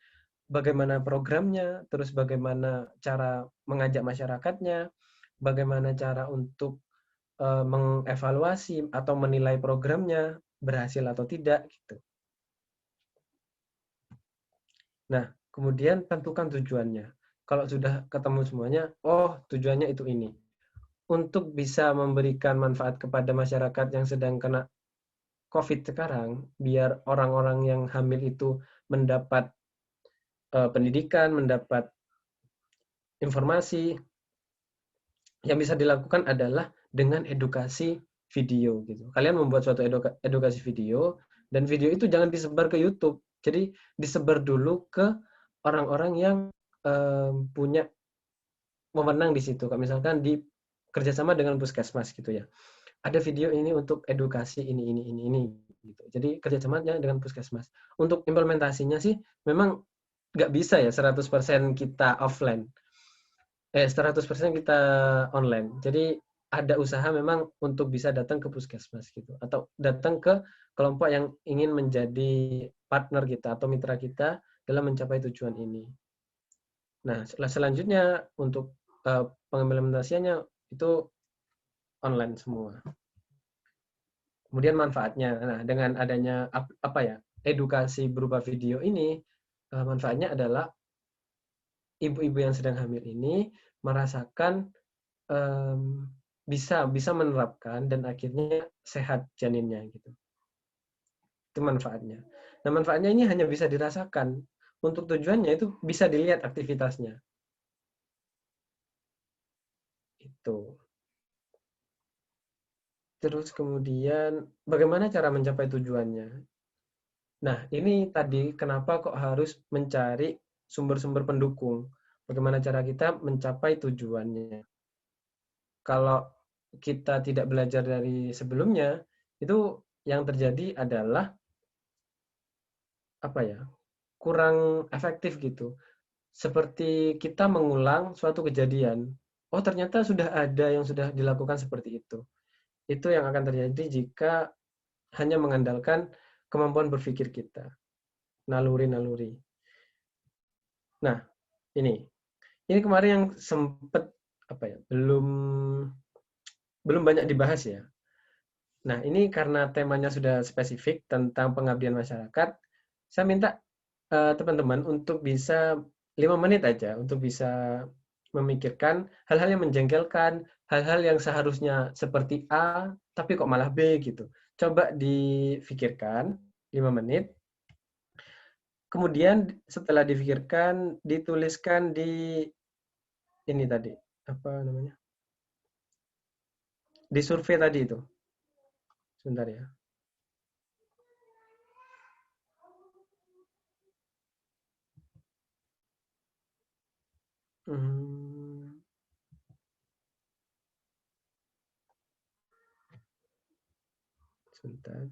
bagaimana programnya, terus bagaimana cara mengajak masyarakatnya, bagaimana cara untuk mengevaluasi atau menilai programnya berhasil atau tidak gitu. Nah, kemudian tentukan tujuannya. Kalau sudah ketemu semuanya, oh tujuannya itu ini. Untuk bisa memberikan manfaat kepada masyarakat yang sedang kena COVID sekarang, biar orang-orang yang hamil itu mendapat pendidikan, mendapat informasi, yang bisa dilakukan adalah dengan edukasi video gitu. Kalian membuat suatu edukasi video, dan video itu jangan disebar ke YouTube. Jadi disebar dulu ke orang-orang yang punya wewenang di situ. Kayak misalkan di kerjasama dengan puskesmas gitu ya. Ada video ini untuk edukasi ini gitu. Jadi kerjasamanya dengan puskesmas. Untuk implementasinya sih memang nggak bisa ya 100% kita offline. 100% kita online. Jadi ada usaha memang untuk bisa datang ke puskesmas gitu, atau datang ke kelompok yang ingin menjadi partner kita atau mitra kita dalam mencapai tujuan ini. Nah, selanjutnya untuk pengimplementasiannya itu online semua. Kemudian manfaatnya. Nah, dengan adanya edukasi berupa video ini, manfaatnya adalah ibu-ibu yang sedang hamil ini merasakan bisa menerapkan dan akhirnya sehat janinnya gitu. Itu manfaatnya. Nah, manfaatnya ini hanya bisa dirasakan. Untuk tujuannya itu bisa dilihat aktivitasnya. Itu. Terus kemudian bagaimana cara mencapai tujuannya? Nah, ini tadi kenapa kok harus mencari sumber-sumber pendukung. Bagaimana cara kita mencapai tujuannya. Kalau kita tidak belajar dari sebelumnya, itu yang terjadi adalah kurang efektif gitu. Seperti kita mengulang suatu kejadian. Oh, ternyata sudah ada yang sudah dilakukan seperti itu. Itu yang akan terjadi jika hanya mengandalkan kemampuan berpikir kita. Naluri-naluri. Nah, ini kemarin yang sempat belum banyak dibahas ya. Nah, ini karena temanya sudah spesifik tentang pengabdian masyarakat, saya minta teman-teman untuk bisa 5 menit aja untuk bisa memikirkan hal-hal yang menjengkelkan, hal-hal yang seharusnya seperti A, tapi kok malah B gitu. Coba difikirkan 5 menit. Kemudian setelah difikirkan, dituliskan di ini tadi, di survei tadi itu. Sebentar ya. Sebentar.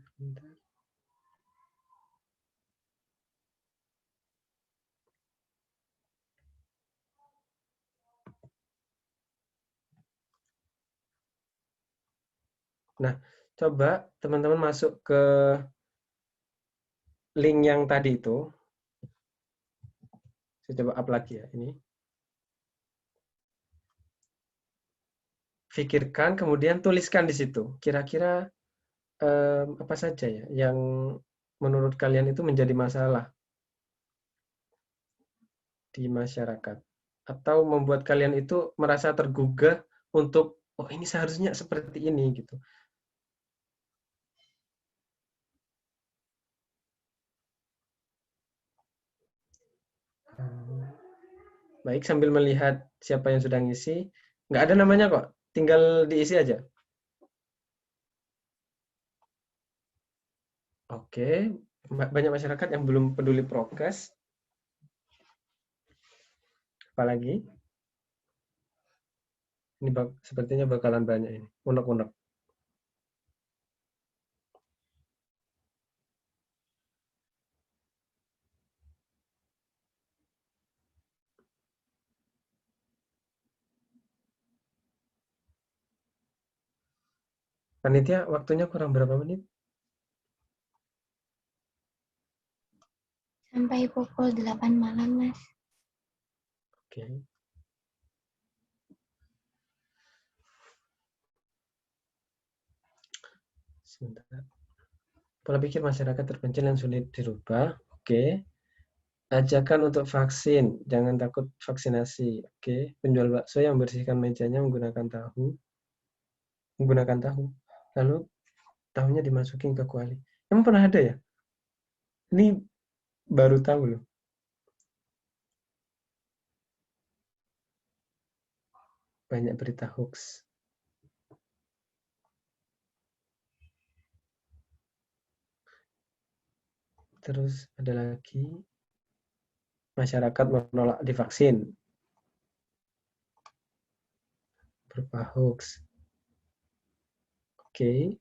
Nah, coba teman-teman masuk ke link yang tadi itu. Saya coba up lagi ya ini. Pikirkan, kemudian tuliskan di situ. Kira-kira apa saja ya yang menurut kalian itu menjadi masalah di masyarakat, atau membuat kalian itu merasa tergugah untuk oh ini seharusnya seperti ini gitu. Baik, sambil melihat siapa yang sudah ngisi. Nggak ada namanya kok, tinggal diisi aja. Oke, banyak masyarakat yang belum peduli prokes. Apalagi ini sepertinya bakalan banyak ini, unek-unek. Panitia, waktunya kurang berapa menit? Sampai pukul 8 malam, Mas. Oke. Sebentar. Pola pikir masyarakat terpencil yang sulit dirubah. Oke. Ajakan untuk vaksin, jangan takut vaksinasi. Oke. Penjual bakso yang bersihkan mejanya menggunakan tahu. Lalu tahunya dimasukin ke kuali. Emang pernah ada ya? Ini baru tahu loh. Banyak berita hoax. Terus ada lagi, masyarakat menolak divaksin. Berupa hoax. Oke.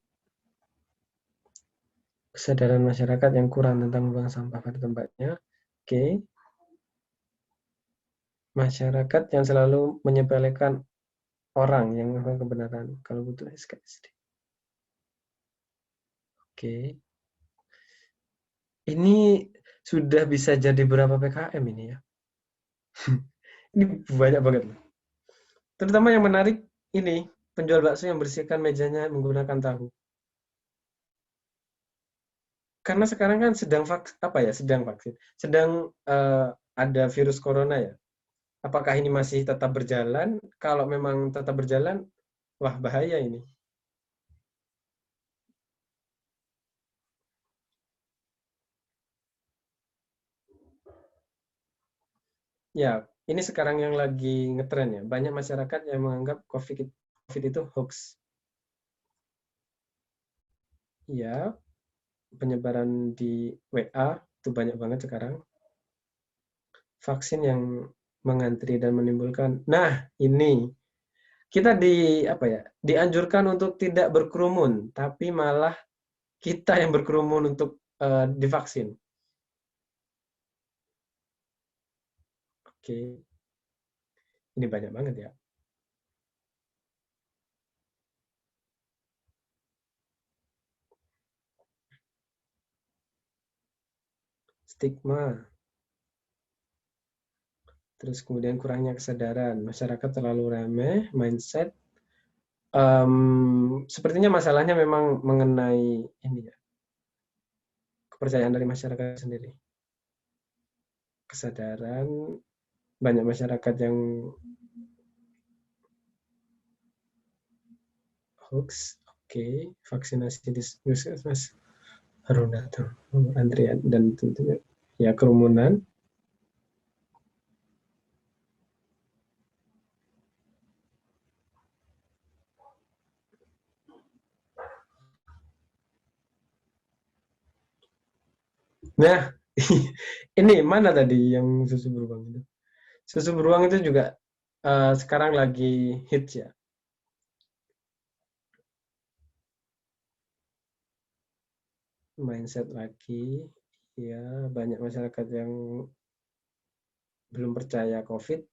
Kesadaran masyarakat yang kurang tentang membuang sampah pada tempatnya. Oke. Masyarakat yang selalu menyepelekan orang yang melakukan kebenaran kalau butuh SKSD. Oke. Ini sudah bisa jadi berapa PKM ini ya? Ini banyak banget loh. Terutama yang menarik ini, penjual bakso yang bersihkan mejanya menggunakan tahu. Karena sekarang kan sedang vaksin. Sedang ada virus corona ya. Apakah ini masih tetap berjalan? Kalau memang tetap berjalan, wah bahaya ini. Ya, ini sekarang yang lagi ngetren ya. Banyak masyarakat yang menganggap COVID itu hoax. Ya, penyebaran di WA itu banyak banget sekarang. Vaksin yang mengantri dan menimbulkan. Nah, ini kita dianjurkan untuk tidak berkerumun, tapi malah kita yang berkerumun untuk divaksin. Oke. Ini banyak banget ya. Stigma. Terus kemudian kurangnya kesadaran. Masyarakat terlalu remeh, mindset. Sepertinya masalahnya memang mengenai ini ya, kepercayaan dari masyarakat sendiri. Kesadaran, banyak masyarakat yang hoax. Oke, vaksinasi di Puskesmas baru datang, antrian dan tentunya ya kerumunan. Nah, ini mana tadi yang susu beruang itu? Susu beruang itu juga sekarang lagi hits ya. Mindset lagi, ya banyak masyarakat yang belum percaya COVID.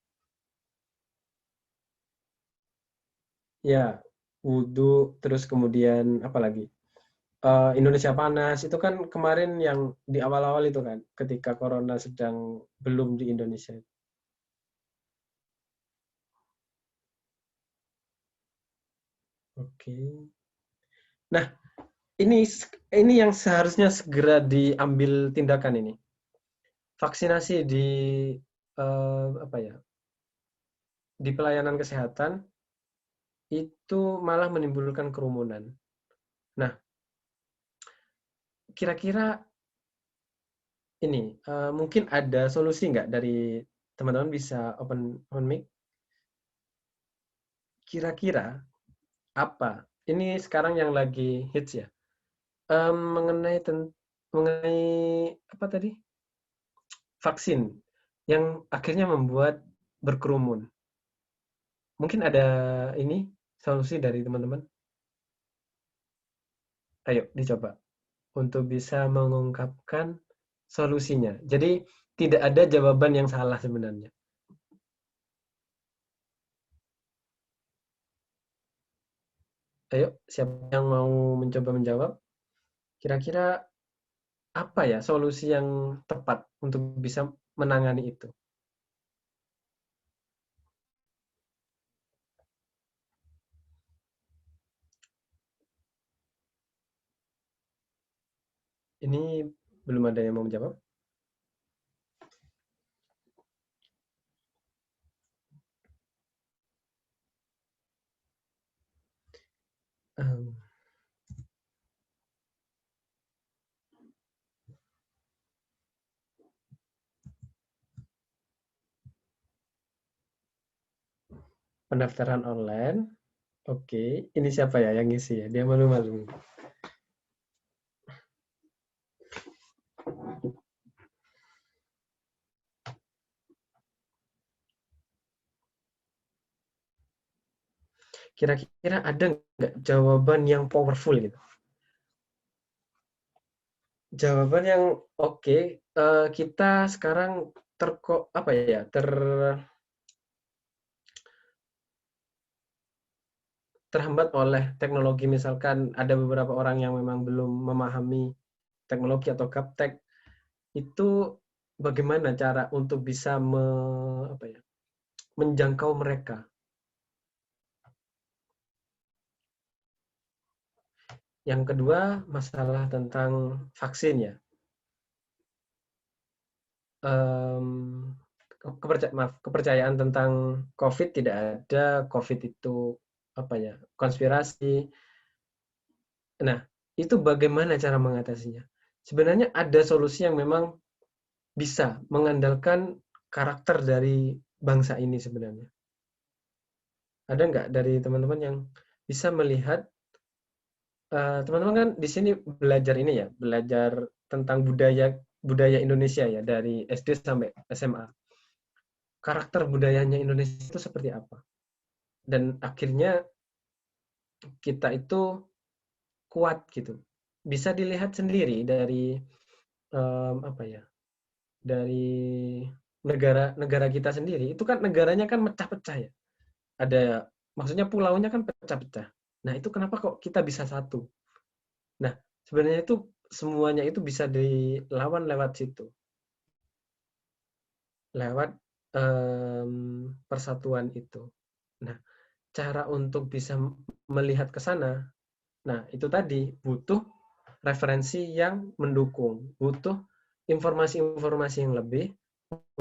Ya, wudhu, terus kemudian apa lagi? Indonesia panas, itu kan kemarin yang di awal-awal itu kan, ketika corona sedang belum di Indonesia. Oke. Nah, ini yang seharusnya segera diambil tindakan ini. Vaksinasi di di pelayanan kesehatan itu malah menimbulkan kerumunan. Nah, kira-kira ini mungkin ada solusi nggak dari teman-teman, bisa open mic? Kira-kira apa? Ini sekarang yang lagi hits ya. Mengenai mengenai apa tadi? Vaksin yang akhirnya membuat berkerumun. Mungkin ada ini solusi dari teman-teman. Ayo dicoba untuk bisa mengungkapkan solusinya. Jadi tidak ada jawaban yang salah sebenarnya. Ayo, siapa yang mau mencoba menjawab? Kira-kira apa ya solusi yang tepat untuk bisa menangani itu? Ini belum ada yang mau menjawab. Ehm, Pendaftaran online. Oke, ini siapa ya yang ngisi ya? Dia malu-malu. Kira-kira ada nggak jawaban yang powerful gitu? Jawaban yang oke, kita sekarang terhambat oleh teknologi. Misalkan ada beberapa orang yang memang belum memahami teknologi atau gaptek, itu bagaimana cara untuk bisa menjangkau mereka? Yang kedua, masalah tentang vaksin ya. Kepercayaan tentang COVID tidak ada, COVID itu konspirasi. Nah, itu bagaimana cara mengatasinya? Sebenarnya ada solusi yang memang bisa mengandalkan karakter dari bangsa ini sebenarnya. Ada nggak dari teman-teman yang bisa melihat, teman-teman kan di sini belajar ini ya, belajar tentang budaya Indonesia ya, dari SD sampai SMA. Karakter budayanya Indonesia itu seperti apa? Dan akhirnya kita itu kuat gitu. Bisa dilihat sendiri dari dari negara kita sendiri. Itu kan negaranya kan pecah-pecah ya. Ada maksudnya pulaunya kan pecah-pecah. Nah, itu kenapa kok kita bisa satu? Nah, sebenarnya itu semuanya itu bisa dilawan lewat situ. Lewat persatuan itu. Nah, cara untuk bisa melihat ke sana, nah itu tadi butuh referensi yang mendukung, butuh informasi-informasi yang lebih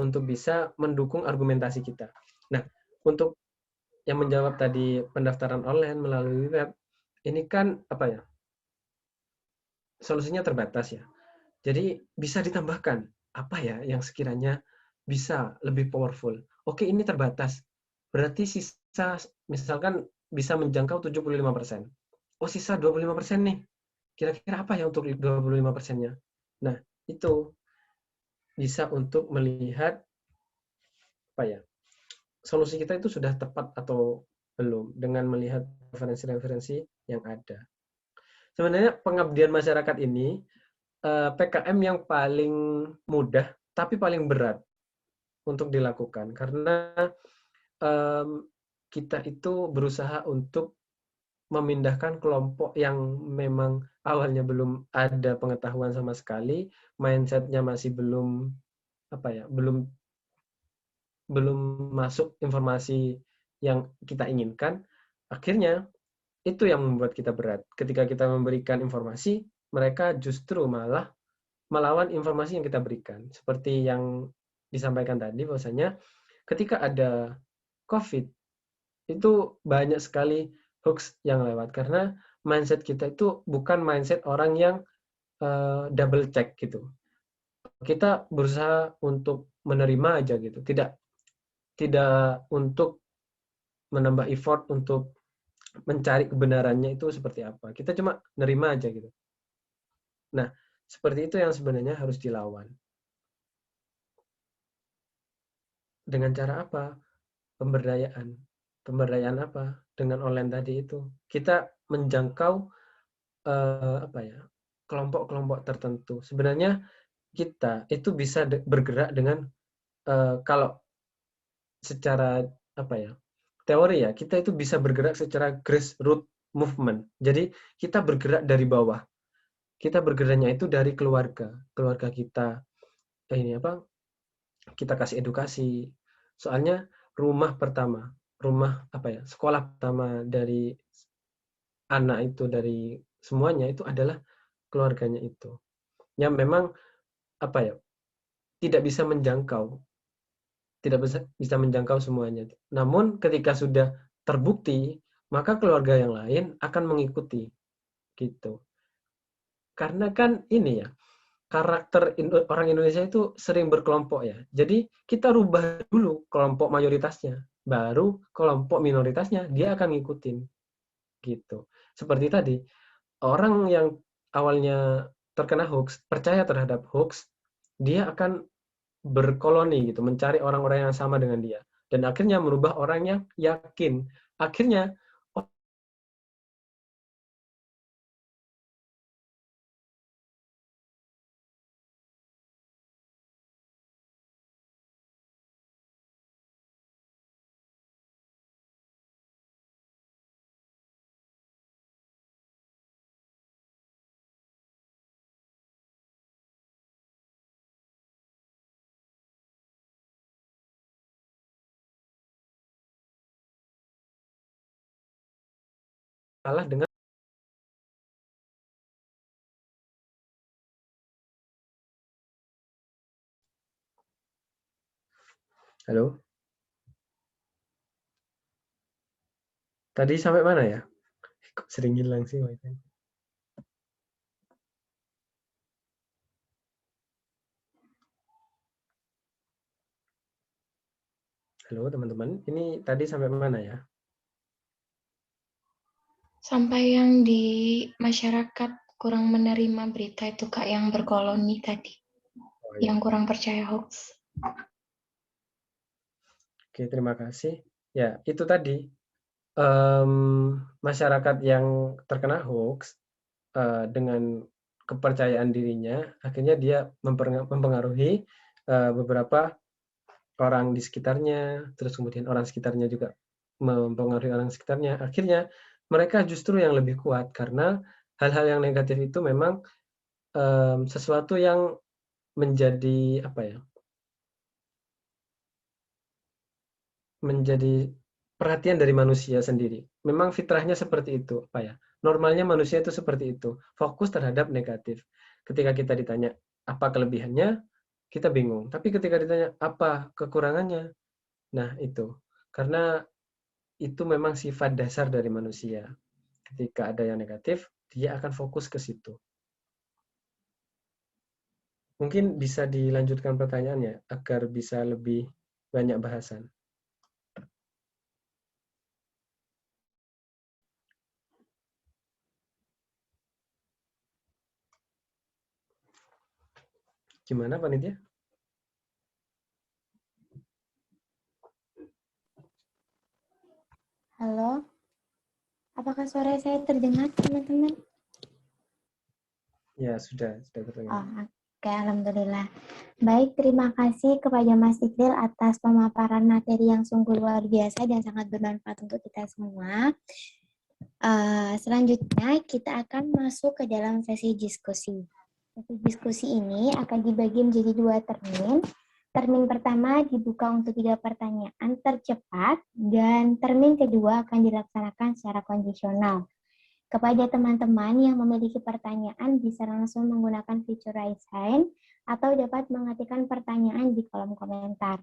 untuk bisa mendukung argumentasi kita. Nah, untuk yang menjawab tadi pendaftaran online melalui web, ini kan solusinya terbatas ya. Jadi bisa ditambahkan apa ya yang sekiranya bisa lebih powerful. Oke, ini terbatas. Berarti sisa misalkan bisa menjangkau 75%. Oh, sisa 25% nih. Kira-kira apa ya untuk 25%-nya? Nah, itu bisa untuk melihat solusi kita itu sudah tepat atau belum dengan melihat referensi-referensi yang ada. Sebenarnya pengabdian masyarakat ini PKM yang paling mudah tapi paling berat untuk dilakukan karena kita itu berusaha untuk memindahkan kelompok yang memang awalnya belum ada pengetahuan sama sekali, mindset-nya masih belum belum masuk informasi yang kita inginkan. Akhirnya itu yang membuat kita berat. Ketika kita memberikan informasi, mereka justru malah melawan informasi yang kita berikan. Seperti yang disampaikan tadi, bahwasanya ketika ada COVID, itu banyak sekali hoax yang lewat. Karena mindset kita itu bukan mindset orang yang double check gitu. Kita berusaha untuk menerima aja gitu. Tidak untuk menambah effort untuk mencari kebenarannya itu seperti apa. Kita cuma nerima aja gitu. Nah, Seperti itu yang sebenarnya harus dilawan. Dengan cara apa? Pemberdayaan. Pemberdayaan apa? Dengan online tadi itu. Kita menjangkau apa ya? Kelompok-kelompok tertentu. Sebenarnya kita itu bisa bergerak dengan kalau secara apa ya? Teori ya, kita itu bisa bergerak secara grassroots movement. Jadi kita bergerak dari bawah. Kita bergeraknya itu dari keluarga. Keluarga kita ini apa? Kita kasih edukasi. Soalnya rumah pertama, rumah apa ya? Sekolah pertama dari anak itu, dari semuanya itu adalah keluarganya itu. Yang memang apa ya? Tidak bisa menjangkau, tidak bisa menjangkau semuanya. Namun ketika sudah terbukti, maka keluarga yang lain akan mengikuti gitu. Karena kan ini ya, karakter orang Indonesia itu sering berkelompok ya. Jadi kita rubah dulu kelompok mayoritasnya, baru kelompok minoritasnya dia akan ngikutin gitu. Seperti tadi, orang yang awalnya terkena hoax, percaya terhadap hoax, dia akan berkoloni gitu, mencari orang-orang yang sama dengan dia. Dan akhirnya merubah orang yang yakin. Akhirnya kalah dengan halo. Tadi sampai mana ya? Kok sering hilang sih wifi? Halo teman-teman, ini tadi sampai mana ya? Sampai yang di masyarakat kurang menerima berita itu Kak, yang berkoloni tadi, Oh, iya. yang kurang percaya hoax. Oke, terima kasih. Ya, itu tadi masyarakat yang terkena hoax dengan kepercayaan dirinya, akhirnya dia mempengaruhi beberapa orang di sekitarnya, terus kemudian orang sekitarnya juga mempengaruhi orang sekitarnya. Akhirnya mereka justru yang lebih kuat karena hal-hal yang negatif itu memang sesuatu yang menjadi apa ya? Menjadi perhatian dari manusia sendiri. Memang fitrahnya seperti itu, apa ya? Normalnya manusia itu seperti itu, fokus terhadap negatif. Ketika kita ditanya apa kelebihannya, kita bingung. Tapi ketika ditanya apa kekurangannya, nah itu. Karena itu memang sifat dasar dari manusia. Ketika ada yang negatif, dia akan fokus ke situ. Mungkin bisa dilanjutkan pertanyaannya agar bisa lebih banyak bahasan. Gimana panitia? Halo, apakah suara saya terdengar, teman-teman? Ya, sudah terdengar. Oh, oke, alhamdulillah. Baik, terima kasih kepada Mas Iqbal atas pemaparan materi yang sungguh luar biasa dan sangat bermanfaat untuk kita semua. Selanjutnya, kita akan masuk ke dalam sesi diskusi. Sesi diskusi ini akan dibagi menjadi 2 termin. Termin pertama dibuka untuk 3 pertanyaan tercepat, dan termin kedua akan dilaksanakan secara kondisional. Kepada teman-teman yang memiliki pertanyaan, bisa langsung menggunakan fitur raise hand atau dapat mengetikkan pertanyaan di kolom komentar.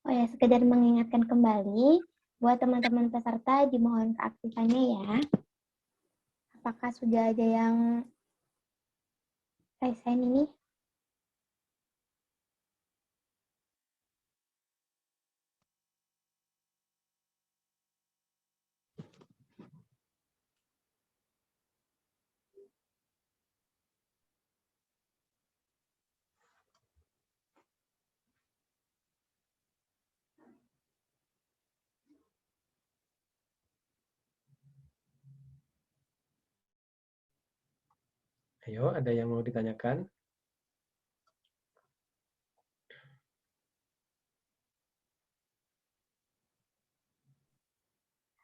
Oh ya, sekedar mengingatkan kembali, buat teman-teman peserta dimohon keaktifannya ya. Apakah sudah ada yang raise hand ini? Ayo, ada yang mau ditanyakan?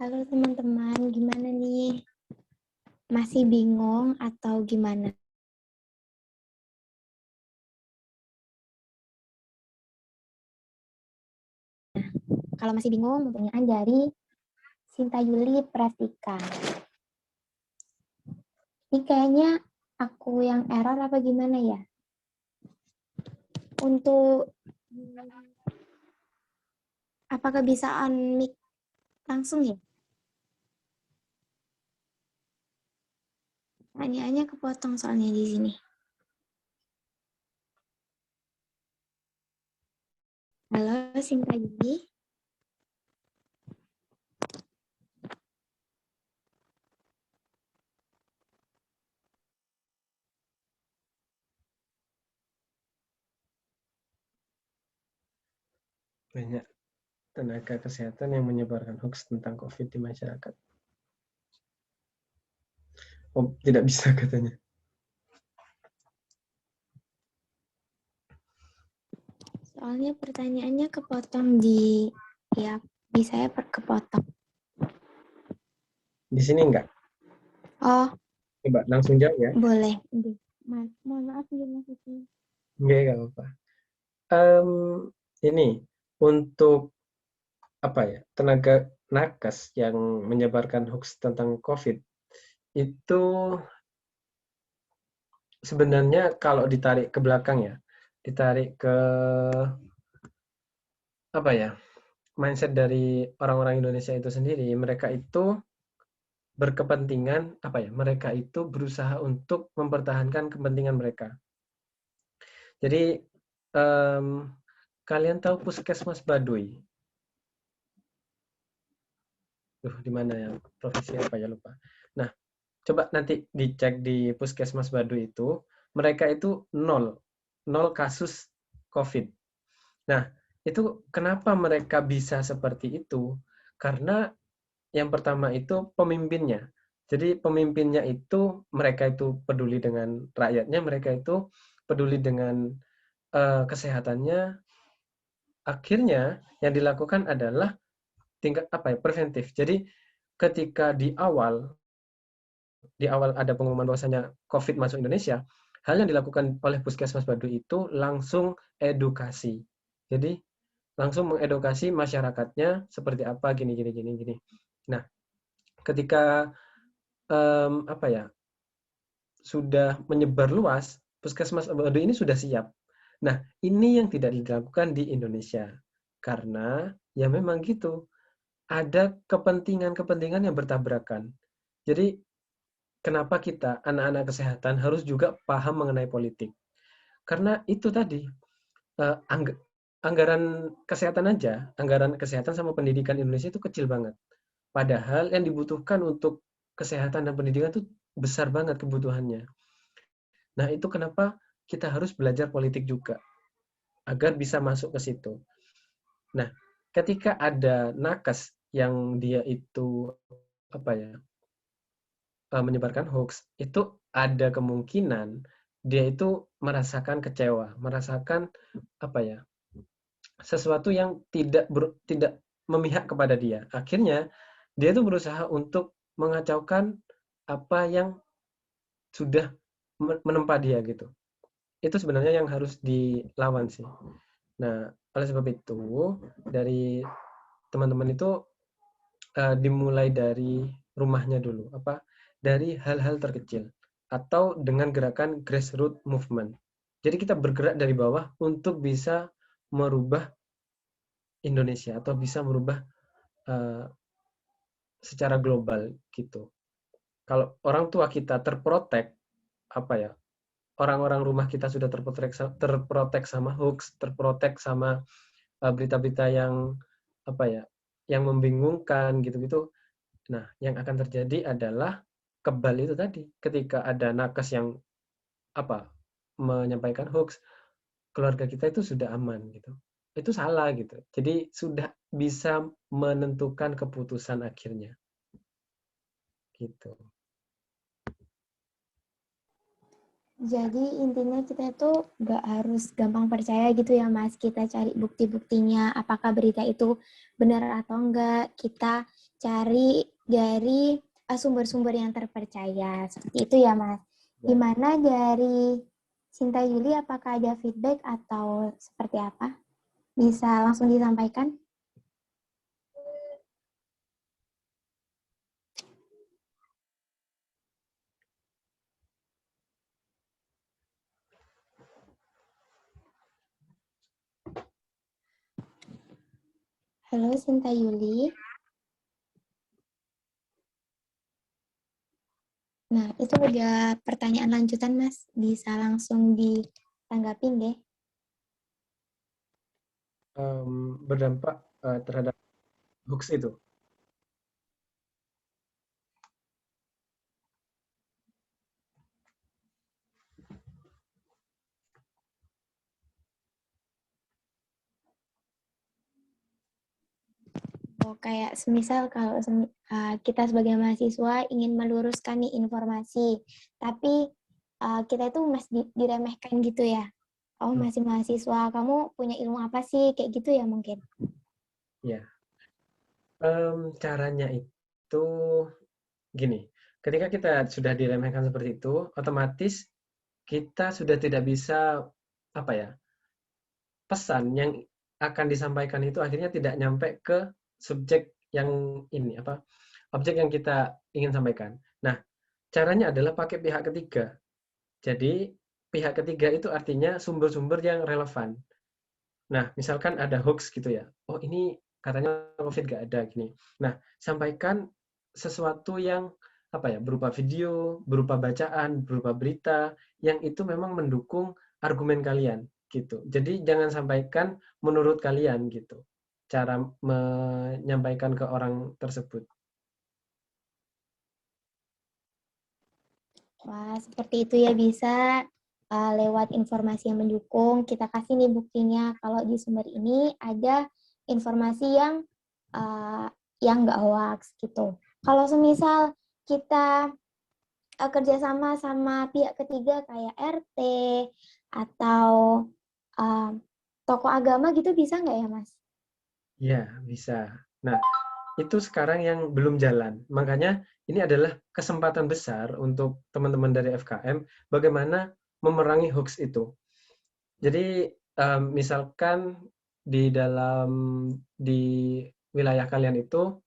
Halo teman-teman, gimana nih? Masih bingung atau gimana? Kalau masih bingung, pertanyaan dari Sinta Yuli Pratika. Ini kayaknya aku yang error apa gimana ya? Untuk apakah bisa on mic langsung ya? Pertanyaannya kepotong soalnya di sini. Halo, Sinta Yuli. Banyak tenaga kesehatan yang menyebarkan hoax tentang COVID di masyarakat. Oh, tidak bisa katanya. Soalnya pertanyaannya kepotong di saya kepotong. Di sini enggak? Oh, Coba langsung jawab ya. boleh. Mohon maaf ya maksudnya. Enggak apa-apa. Ini untuk apa ya, tenaga nakes yang menyebarkan hoax tentang COVID itu sebenarnya kalau ditarik ke belakang ya, ditarik ke apa ya, mindset dari orang-orang Indonesia itu sendiri, mereka itu berkepentingan apa ya, mereka itu berusaha untuk mempertahankan kepentingan mereka. Jadi kalian tahu Puskesmas Baduy? Di mana ya, profesi apa ya, lupa. Nah, coba nanti dicek di Puskesmas Baduy itu, mereka itu nol kasus COVID. Nah, itu kenapa mereka bisa seperti itu? Karena yang pertama itu pemimpinnya. Jadi pemimpinnya itu, mereka itu peduli dengan rakyatnya, mereka itu peduli dengan kesehatannya. Akhirnya yang dilakukan adalah tingkat apa ya, preventif. Jadi ketika di awal ada pengumuman bahwasanya COVID masuk Indonesia, hal yang dilakukan oleh Puskesmas Baduy itu langsung edukasi. Jadi langsung mengedukasi masyarakatnya seperti apa, gini. Nah, ketika apa ya, sudah menyebar luas, Puskesmas Baduy ini sudah siap. Nah, ini yang tidak dilakukan di Indonesia. Karena ya memang gitu, ada kepentingan-kepentingan yang bertabrakan. Jadi kenapa kita, anak-anak kesehatan, harus juga paham mengenai politik? Karena itu tadi, anggaran kesehatan aja, anggaran kesehatan sama pendidikan Indonesia itu kecil banget. Padahal yang dibutuhkan untuk kesehatan dan pendidikan itu besar banget kebutuhannya. Nah, itu kenapa kita harus belajar politik juga, agar bisa masuk ke situ. Nah, ketika ada nakes yang dia itu apa ya, menyebarkan hoax, itu ada kemungkinan dia itu merasakan kecewa, merasakan apa ya, sesuatu yang tidak memihak kepada dia. Akhirnya dia itu berusaha untuk mengacaukan apa yang sudah menempa dia gitu. Itu sebenarnya yang harus dilawan sih. Nah, oleh sebab itu dari teman-teman itu dimulai dari rumahnya dulu, dari hal-hal terkecil atau dengan gerakan grassroots movement. Jadi kita bergerak dari bawah untuk bisa merubah Indonesia atau bisa merubah secara global gitu. Kalau orang tua kita terprotek, apa ya, orang-orang rumah kita sudah terprotek sama hoax, terprotek sama berita-berita yang apa ya, yang membingungkan gitu-gitu. Nah, yang akan terjadi adalah kebal itu tadi. Ketika ada nakes yang menyampaikan hoax, keluarga kita itu sudah aman gitu. Itu salah gitu. Jadi sudah bisa menentukan keputusan akhirnya. Gitu. Jadi intinya kita itu nggak harus gampang percaya gitu ya Mas. Kita cari bukti-buktinya, apakah berita itu benar atau enggak. Kita cari dari sumber-sumber yang terpercaya. Seperti itu ya Mas. Ya. Gimana dari Sinta Yuli, apakah ada feedback atau seperti apa? Bisa langsung disampaikan? Halo Sinta Yuli. Nah, itu ada pertanyaan lanjutan, Mas. Bisa langsung ditanggapin deh. Berdampak terhadap hoax itu. Oh, kayak semisal kalau kita sebagai mahasiswa ingin meluruskan nih informasi, tapi kita itu masih diremehkan gitu ya. Oh, masih mahasiswa, kamu punya ilmu apa sih? Kayak gitu ya mungkin. Ya. Caranya itu gini, ketika kita sudah diremehkan seperti itu, otomatis kita sudah tidak bisa pesan yang akan disampaikan itu akhirnya tidak nyampe ke subjek yang objek yang kita ingin sampaikan. Nah, caranya adalah pakai pihak ketiga. Jadi pihak ketiga itu artinya sumber-sumber yang relevan. Nah, misalkan ada hoax gitu ya. Oh, ini katanya COVID gak ada gini. Nah, sampaikan sesuatu yang berupa video, berupa bacaan, berupa berita yang itu memang mendukung argumen kalian gitu. Jadi jangan sampaikan menurut kalian gitu. Cara menyampaikan ke orang tersebut. Wah, seperti itu ya, bisa lewat informasi yang mendukung. Kita kasih nih buktinya kalau di sumber ini ada informasi yang nggak hoax gitu. Kalau semisal kita kerjasama sama pihak ketiga kayak RT atau tokoh agama gitu, bisa nggak ya Mas? Ya, bisa. Nah, itu sekarang yang belum jalan. Makanya ini adalah kesempatan besar untuk teman-teman dari FKM bagaimana memerangi hoax itu. Jadi misalkan di wilayah kalian itu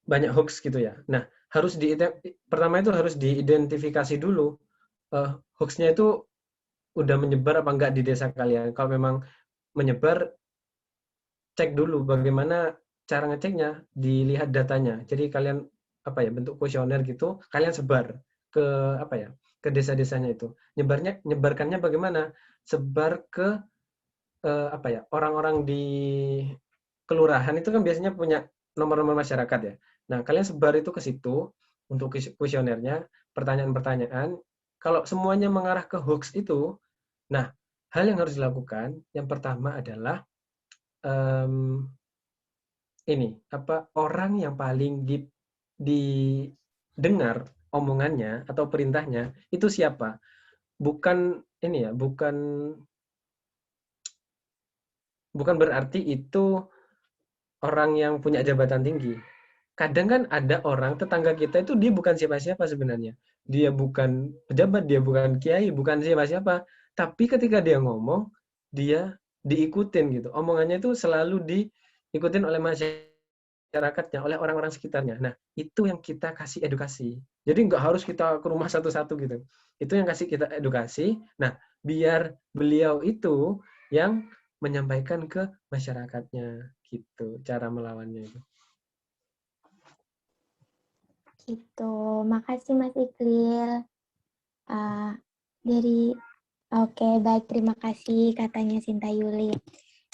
banyak hoax gitu ya. Nah, pertama itu harus diidentifikasi dulu hoaxnya itu udah menyebar apa enggak di desa kalian. Kalau memang menyebar, cek dulu bagaimana cara ngeceknya, dilihat datanya. Jadi kalian bentuk kuesioner gitu, kalian sebar ke ke desa-desanya itu. Nyebarkannya bagaimana? Sebar ke orang-orang di kelurahan itu kan biasanya punya nomor-nomor masyarakat ya. Nah, kalian sebar itu ke situ untuk kuesionernya, pertanyaan-pertanyaan. Kalau semuanya mengarah ke hoax itu, nah, hal yang harus dilakukan yang pertama adalah orang yang paling didengar omongannya atau perintahnya itu siapa? Bukan bukan berarti itu orang yang punya jabatan tinggi. Kadang kan ada orang tetangga kita itu dia bukan siapa-siapa sebenarnya. Dia bukan pejabat, dia bukan kiai, bukan siapa-siapa. Tapi ketika dia ngomong, dia diikutin gitu. Omongannya itu selalu diikutin oleh masyarakatnya, oleh orang-orang sekitarnya. Nah, itu yang kita kasih edukasi. Jadi nggak harus kita ke rumah satu-satu gitu. Itu yang kasih kita edukasi. Nah, biar beliau itu yang menyampaikan ke masyarakatnya gitu, cara melawannya itu. Gitu. Makasih Mas Iqlil. Oke, baik, terima kasih katanya Sinta Yuli.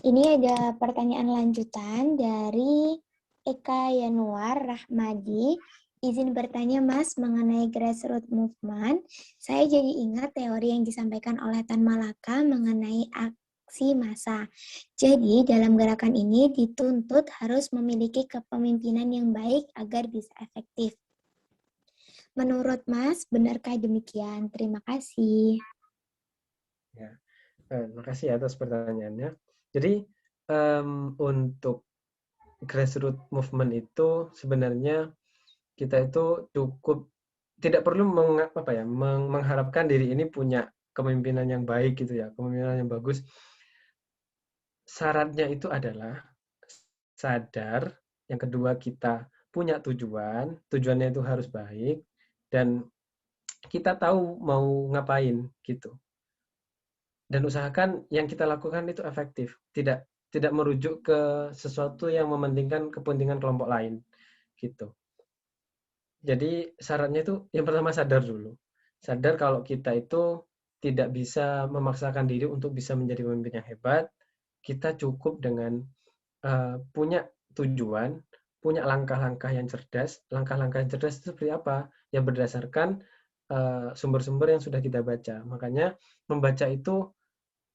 Ini ada pertanyaan lanjutan dari Eka Yanuar Rahmadi. Izin bertanya Mas mengenai grassroots movement. Saya jadi ingat teori yang disampaikan oleh Tan Malaka mengenai aksi massa. Jadi dalam gerakan ini dituntut harus memiliki kepemimpinan yang baik agar bisa efektif. Menurut Mas, benarkah demikian? Terima kasih. Ya, terima kasih atas pertanyaannya. Jadi untuk grassroots movement itu sebenarnya kita itu cukup tidak perlu mengharapkan diri ini punya kepemimpinan yang baik gitu ya, kepemimpinan yang bagus. Syaratnya itu adalah sadar, yang kedua kita punya tujuannya itu harus baik, dan kita tahu mau ngapain gitu. Dan usahakan yang kita lakukan itu efektif, tidak merujuk ke sesuatu yang mementingkan kepentingan kelompok lain gitu. Jadi syaratnya itu yang pertama sadar dulu. Sadar kalau kita itu tidak bisa memaksakan diri untuk bisa menjadi pemimpin yang hebat. Kita cukup dengan punya tujuan, punya langkah-langkah yang cerdas. Langkah-langkah yang cerdas itu seperti apa? Yang berdasarkan sumber-sumber yang sudah kita baca. Makanya membaca itu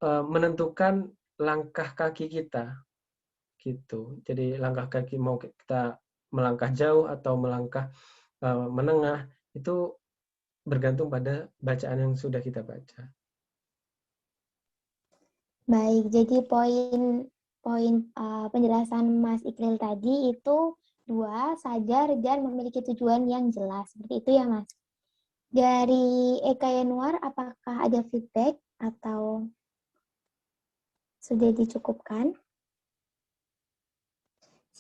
menentukan langkah kaki kita gitu. Jadi langkah kaki mau kita melangkah jauh atau melangkah menengah itu bergantung pada bacaan yang sudah kita baca. Baik, jadi poin penjelasan Mas Iqlil tadi itu 2, sadar dan memiliki tujuan yang jelas. Seperti itu ya, Mas. Dari Eka Yanuar, apakah ada feedback atau sudah dicukupkan?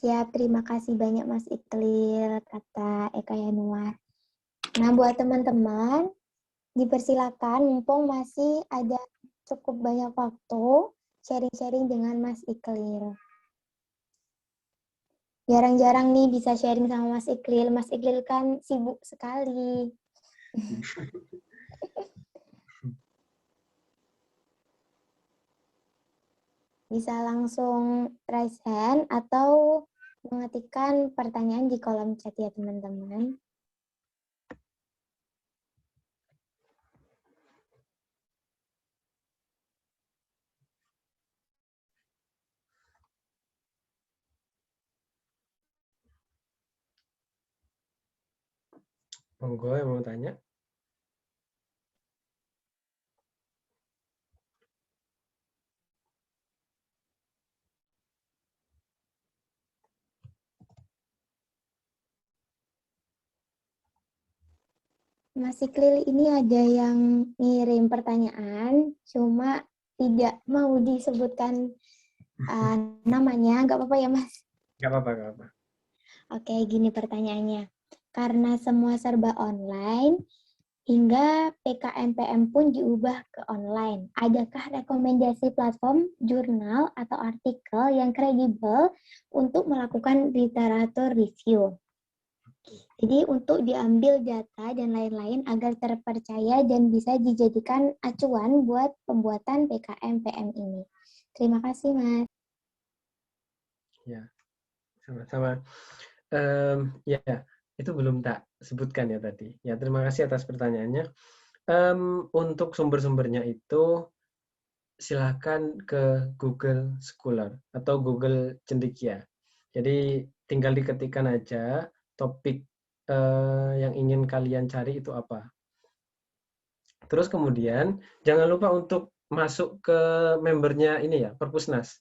Siap, terima kasih banyak Mas Iqlil, kata Eka Yanuar. Nah, buat teman-teman, dipersilakan, mumpung masih ada cukup banyak waktu, sharing-sharing dengan Mas Iqlil. Jarang-jarang nih bisa sharing sama Mas Iqlil. Mas Iqlil kan sibuk sekali. Bisa langsung raise hand atau mengetikkan pertanyaan di kolom chat ya teman-teman. Monggo yang mau tanya. Mas Iqlil, ini ada yang ngirim pertanyaan, cuma tidak mau disebutkan namanya. Nggak apa-apa ya, Mas? Nggak apa-apa. Oke, gini pertanyaannya. Karena semua serba online, hingga PKMPM pun diubah ke online. Adakah rekomendasi platform, jurnal, atau artikel yang kredibel untuk melakukan literatur review? Jadi untuk diambil data dan lain-lain agar terpercaya dan bisa dijadikan acuan buat pembuatan PKMPM ini. Terima kasih, Mas. Ya, sama-sama. Ya, itu belum tak sebutkan ya tadi. Ya, terima kasih atas pertanyaannya. Untuk sumber-sumbernya itu silakan ke Google Scholar atau Google Cendekia. Jadi tinggal diketikkan aja topik yang ingin kalian cari itu apa. Terus kemudian jangan lupa untuk masuk ke membernya ini ya, Perpusnas.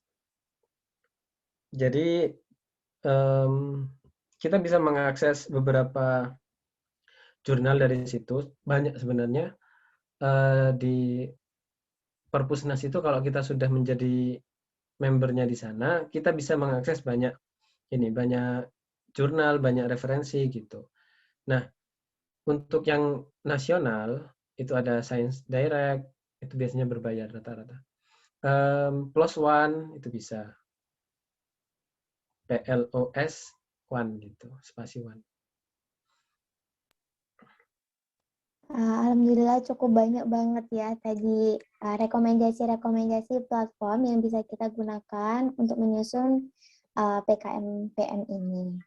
Jadi kita bisa mengakses beberapa jurnal dari situ, banyak sebenarnya. Di Perpusnas itu kalau kita sudah menjadi membernya di sana, kita bisa mengakses banyak jurnal, banyak referensi gitu. Nah, untuk yang nasional itu ada Science Direct, itu biasanya berbayar rata-rata. PLOS ONE itu bisa. PLOS ONE gitu, spasi ONE. Alhamdulillah cukup banyak banget ya tadi rekomendasi-rekomendasi platform yang bisa kita gunakan untuk menyusun PKMPM ini.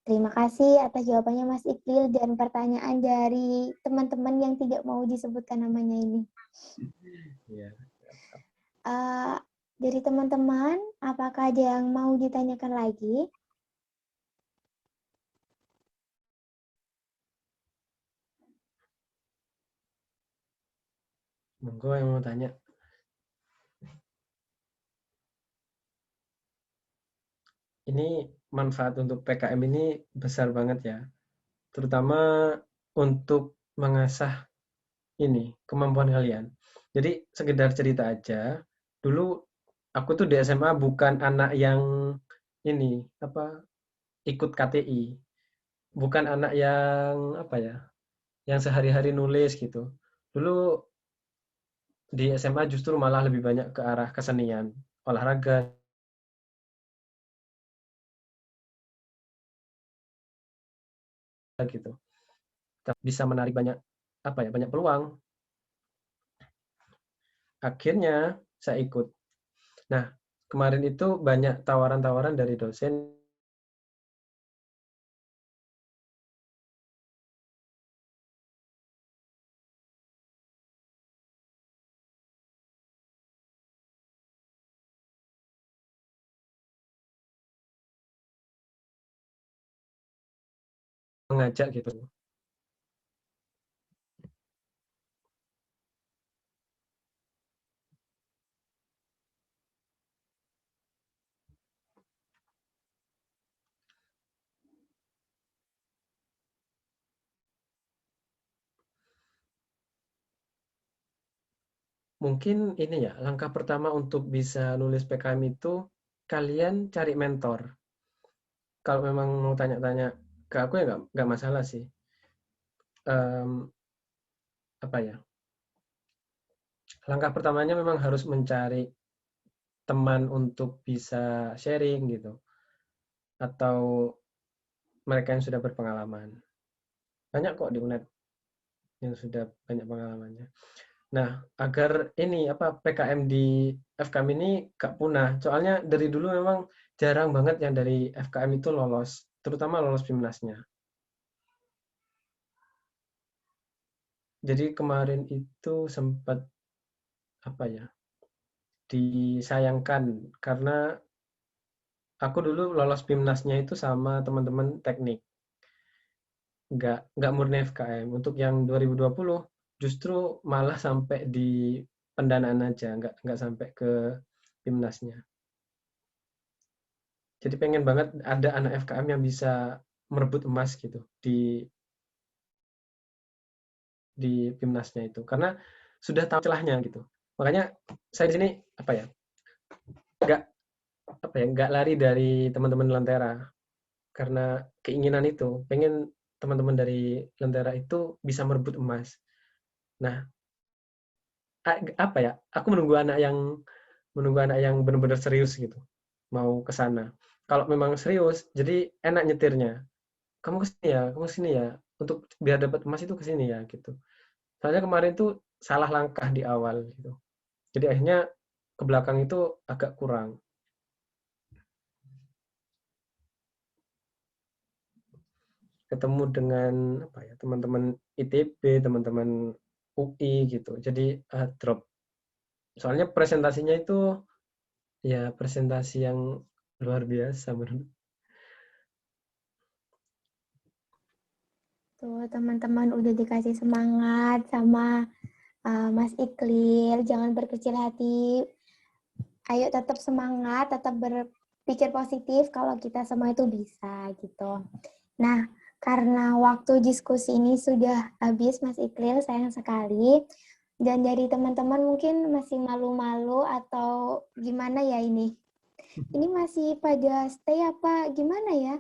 Terima kasih atas jawabannya Mas Iqlil dan pertanyaan dari teman-teman yang tidak mau disebutkan namanya ini. Ya. Dari teman-teman, apakah ada yang mau ditanyakan lagi? Monggo yang mau tanya. Ini manfaat untuk PKM ini besar banget ya. Terutama untuk mengasah ini kemampuan kalian. Jadi sekedar cerita aja. Dulu aku tuh di SMA bukan anak yang ini apa ikut KTI. Bukan anak yang apa ya, yang sehari-hari nulis gitu. Dulu di SMA justru malah lebih banyak ke arah kesenian, olahraga gitu. Bisa menarik banyak apa ya, banyak peluang. Akhirnya saya ikut. Nah, kemarin itu banyak tawaran-tawaran dari dosen mengajak gitu. Mungkin ini ya, langkah pertama untuk bisa nulis PKM itu kalian cari mentor. Kalau memang mau tanya-tanya ke aku ya nggak masalah sih. Apa ya? Langkah pertamanya memang harus mencari teman untuk bisa sharing gitu, atau mereka yang sudah berpengalaman. Banyak kok di UNED yang sudah banyak pengalamannya. Nah, agar ini apa PKM di FKM ini gak punah. Soalnya dari dulu memang jarang banget yang dari FKM itu lolos, terutama lolos PIMNAS-nya. Jadi kemarin itu sempat apa ya? Disayangkan karena aku dulu lolos PIMNAS-nya itu sama teman-teman teknik. Nggak murni FKM. Untuk yang 2020 justru malah sampai di pendanaan aja, nggak sampai ke PIMNAS-nya. Jadi pengen banget ada anak FKM yang bisa merebut emas gitu di PIMNAS-nya itu. Karena sudah tahu celahnya gitu. Makanya saya di sini apa ya? Nggak lari dari teman-teman Lentera karena keinginan itu, pengen teman-teman dari Lentera itu bisa merebut emas. Nah, apa ya? Aku menunggu anak yang benar-benar serius gitu, mau ke sana. Kalau memang serius, jadi enak nyetirnya. Kamu ke sini ya, kamu ke sini ya. Untuk biar dapat emas itu ke sini ya gitu. Soalnya kemarin tuh salah langkah di awal gitu. Jadi akhirnya ke belakang itu agak kurang. Ketemu dengan apa ya, teman-teman ITB, teman-teman UI gitu. Jadi drop. Soalnya presentasinya itu ya presentasi yang luar biasa menurut. Tuh, teman-teman udah dikasih semangat sama Mas Iqlil, jangan berkecil hati. Ayo tetap semangat, tetap berpikir positif kalau kita semua itu bisa gitu. Nah, karena waktu diskusi ini sudah habis, Mas Iqlil, sayang sekali. Dan dari teman-teman mungkin masih malu-malu atau gimana ya ini? Ini masih pada stay apa gimana ya?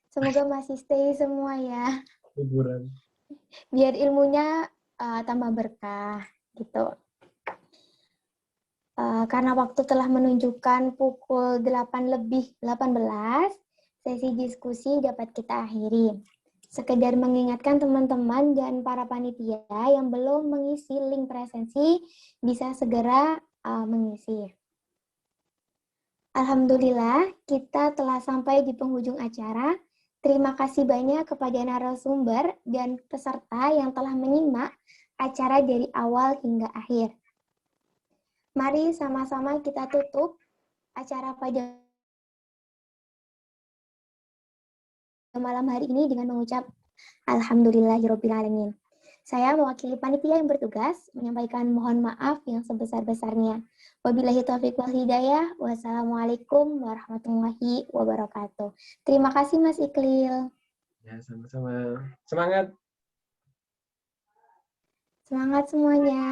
Semoga masih stay semua ya. Liburan. Biar ilmunya tambah berkah gitu. Karena waktu telah menunjukkan pukul 8:18, sesi diskusi dapat kita akhiri. Sekedar mengingatkan teman-teman dan para panitia yang belum mengisi link presensi bisa segera mengisi. Alhamdulillah, kita telah sampai di penghujung acara. Terima kasih banyak kepada narasumber dan peserta yang telah menyimak acara dari awal hingga akhir. Mari sama-sama kita tutup acara pada malam hari ini dengan mengucap Alhamdulillahirrabbilalamin. Saya mewakili panitia yang bertugas menyampaikan mohon maaf yang sebesar-besarnya. Wabillahi taufiq wal hidayah. Wassalamualaikum warahmatullahi wabarakatuh. Terima kasih Mas Iklil. Ya, sama-sama. Semangat. Semangat semuanya.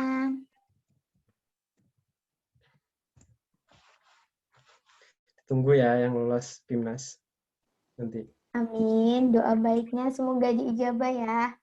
Tunggu ya yang lolos PIMNAS nanti. Amin. Doa baiknya semoga diijabah ya.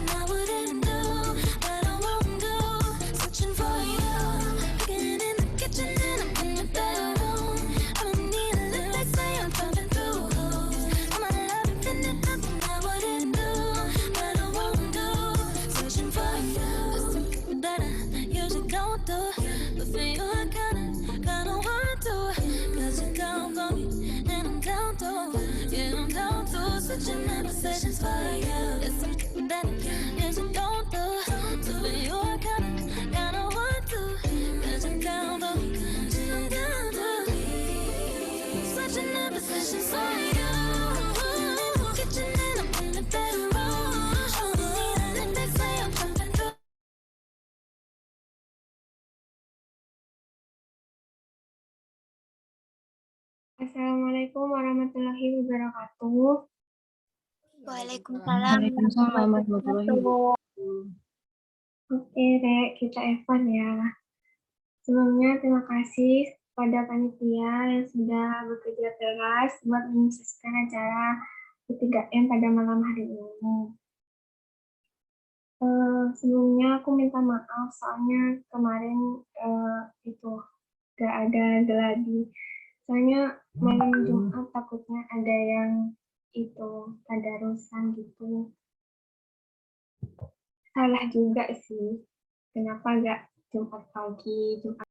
I wouldn't is for you. It's something that yes you don't do. So for you I kinda want to. 'Cause you're down for me. I'm down to be. Switching up positions for you. Kitchen and I'm in the bedroom. Let me say I'm jumping through. Assalamualaikum warahmatullahi wabarakatuh. Waalaikumsalam. Oke, Rek, kita Evan ya. Sebelumnya terima kasih kepada panitia yang sudah bekerja keras buat menyukseskan acara P3M pada malam hari ini. Sebelumnya aku minta maaf soalnya kemarin itu gak ada geladi. Soalnya malam Jumat takutnya ada yang itu tadarusan gitu. Salah juga sih. Kenapa gak Jumat pagi, Jumat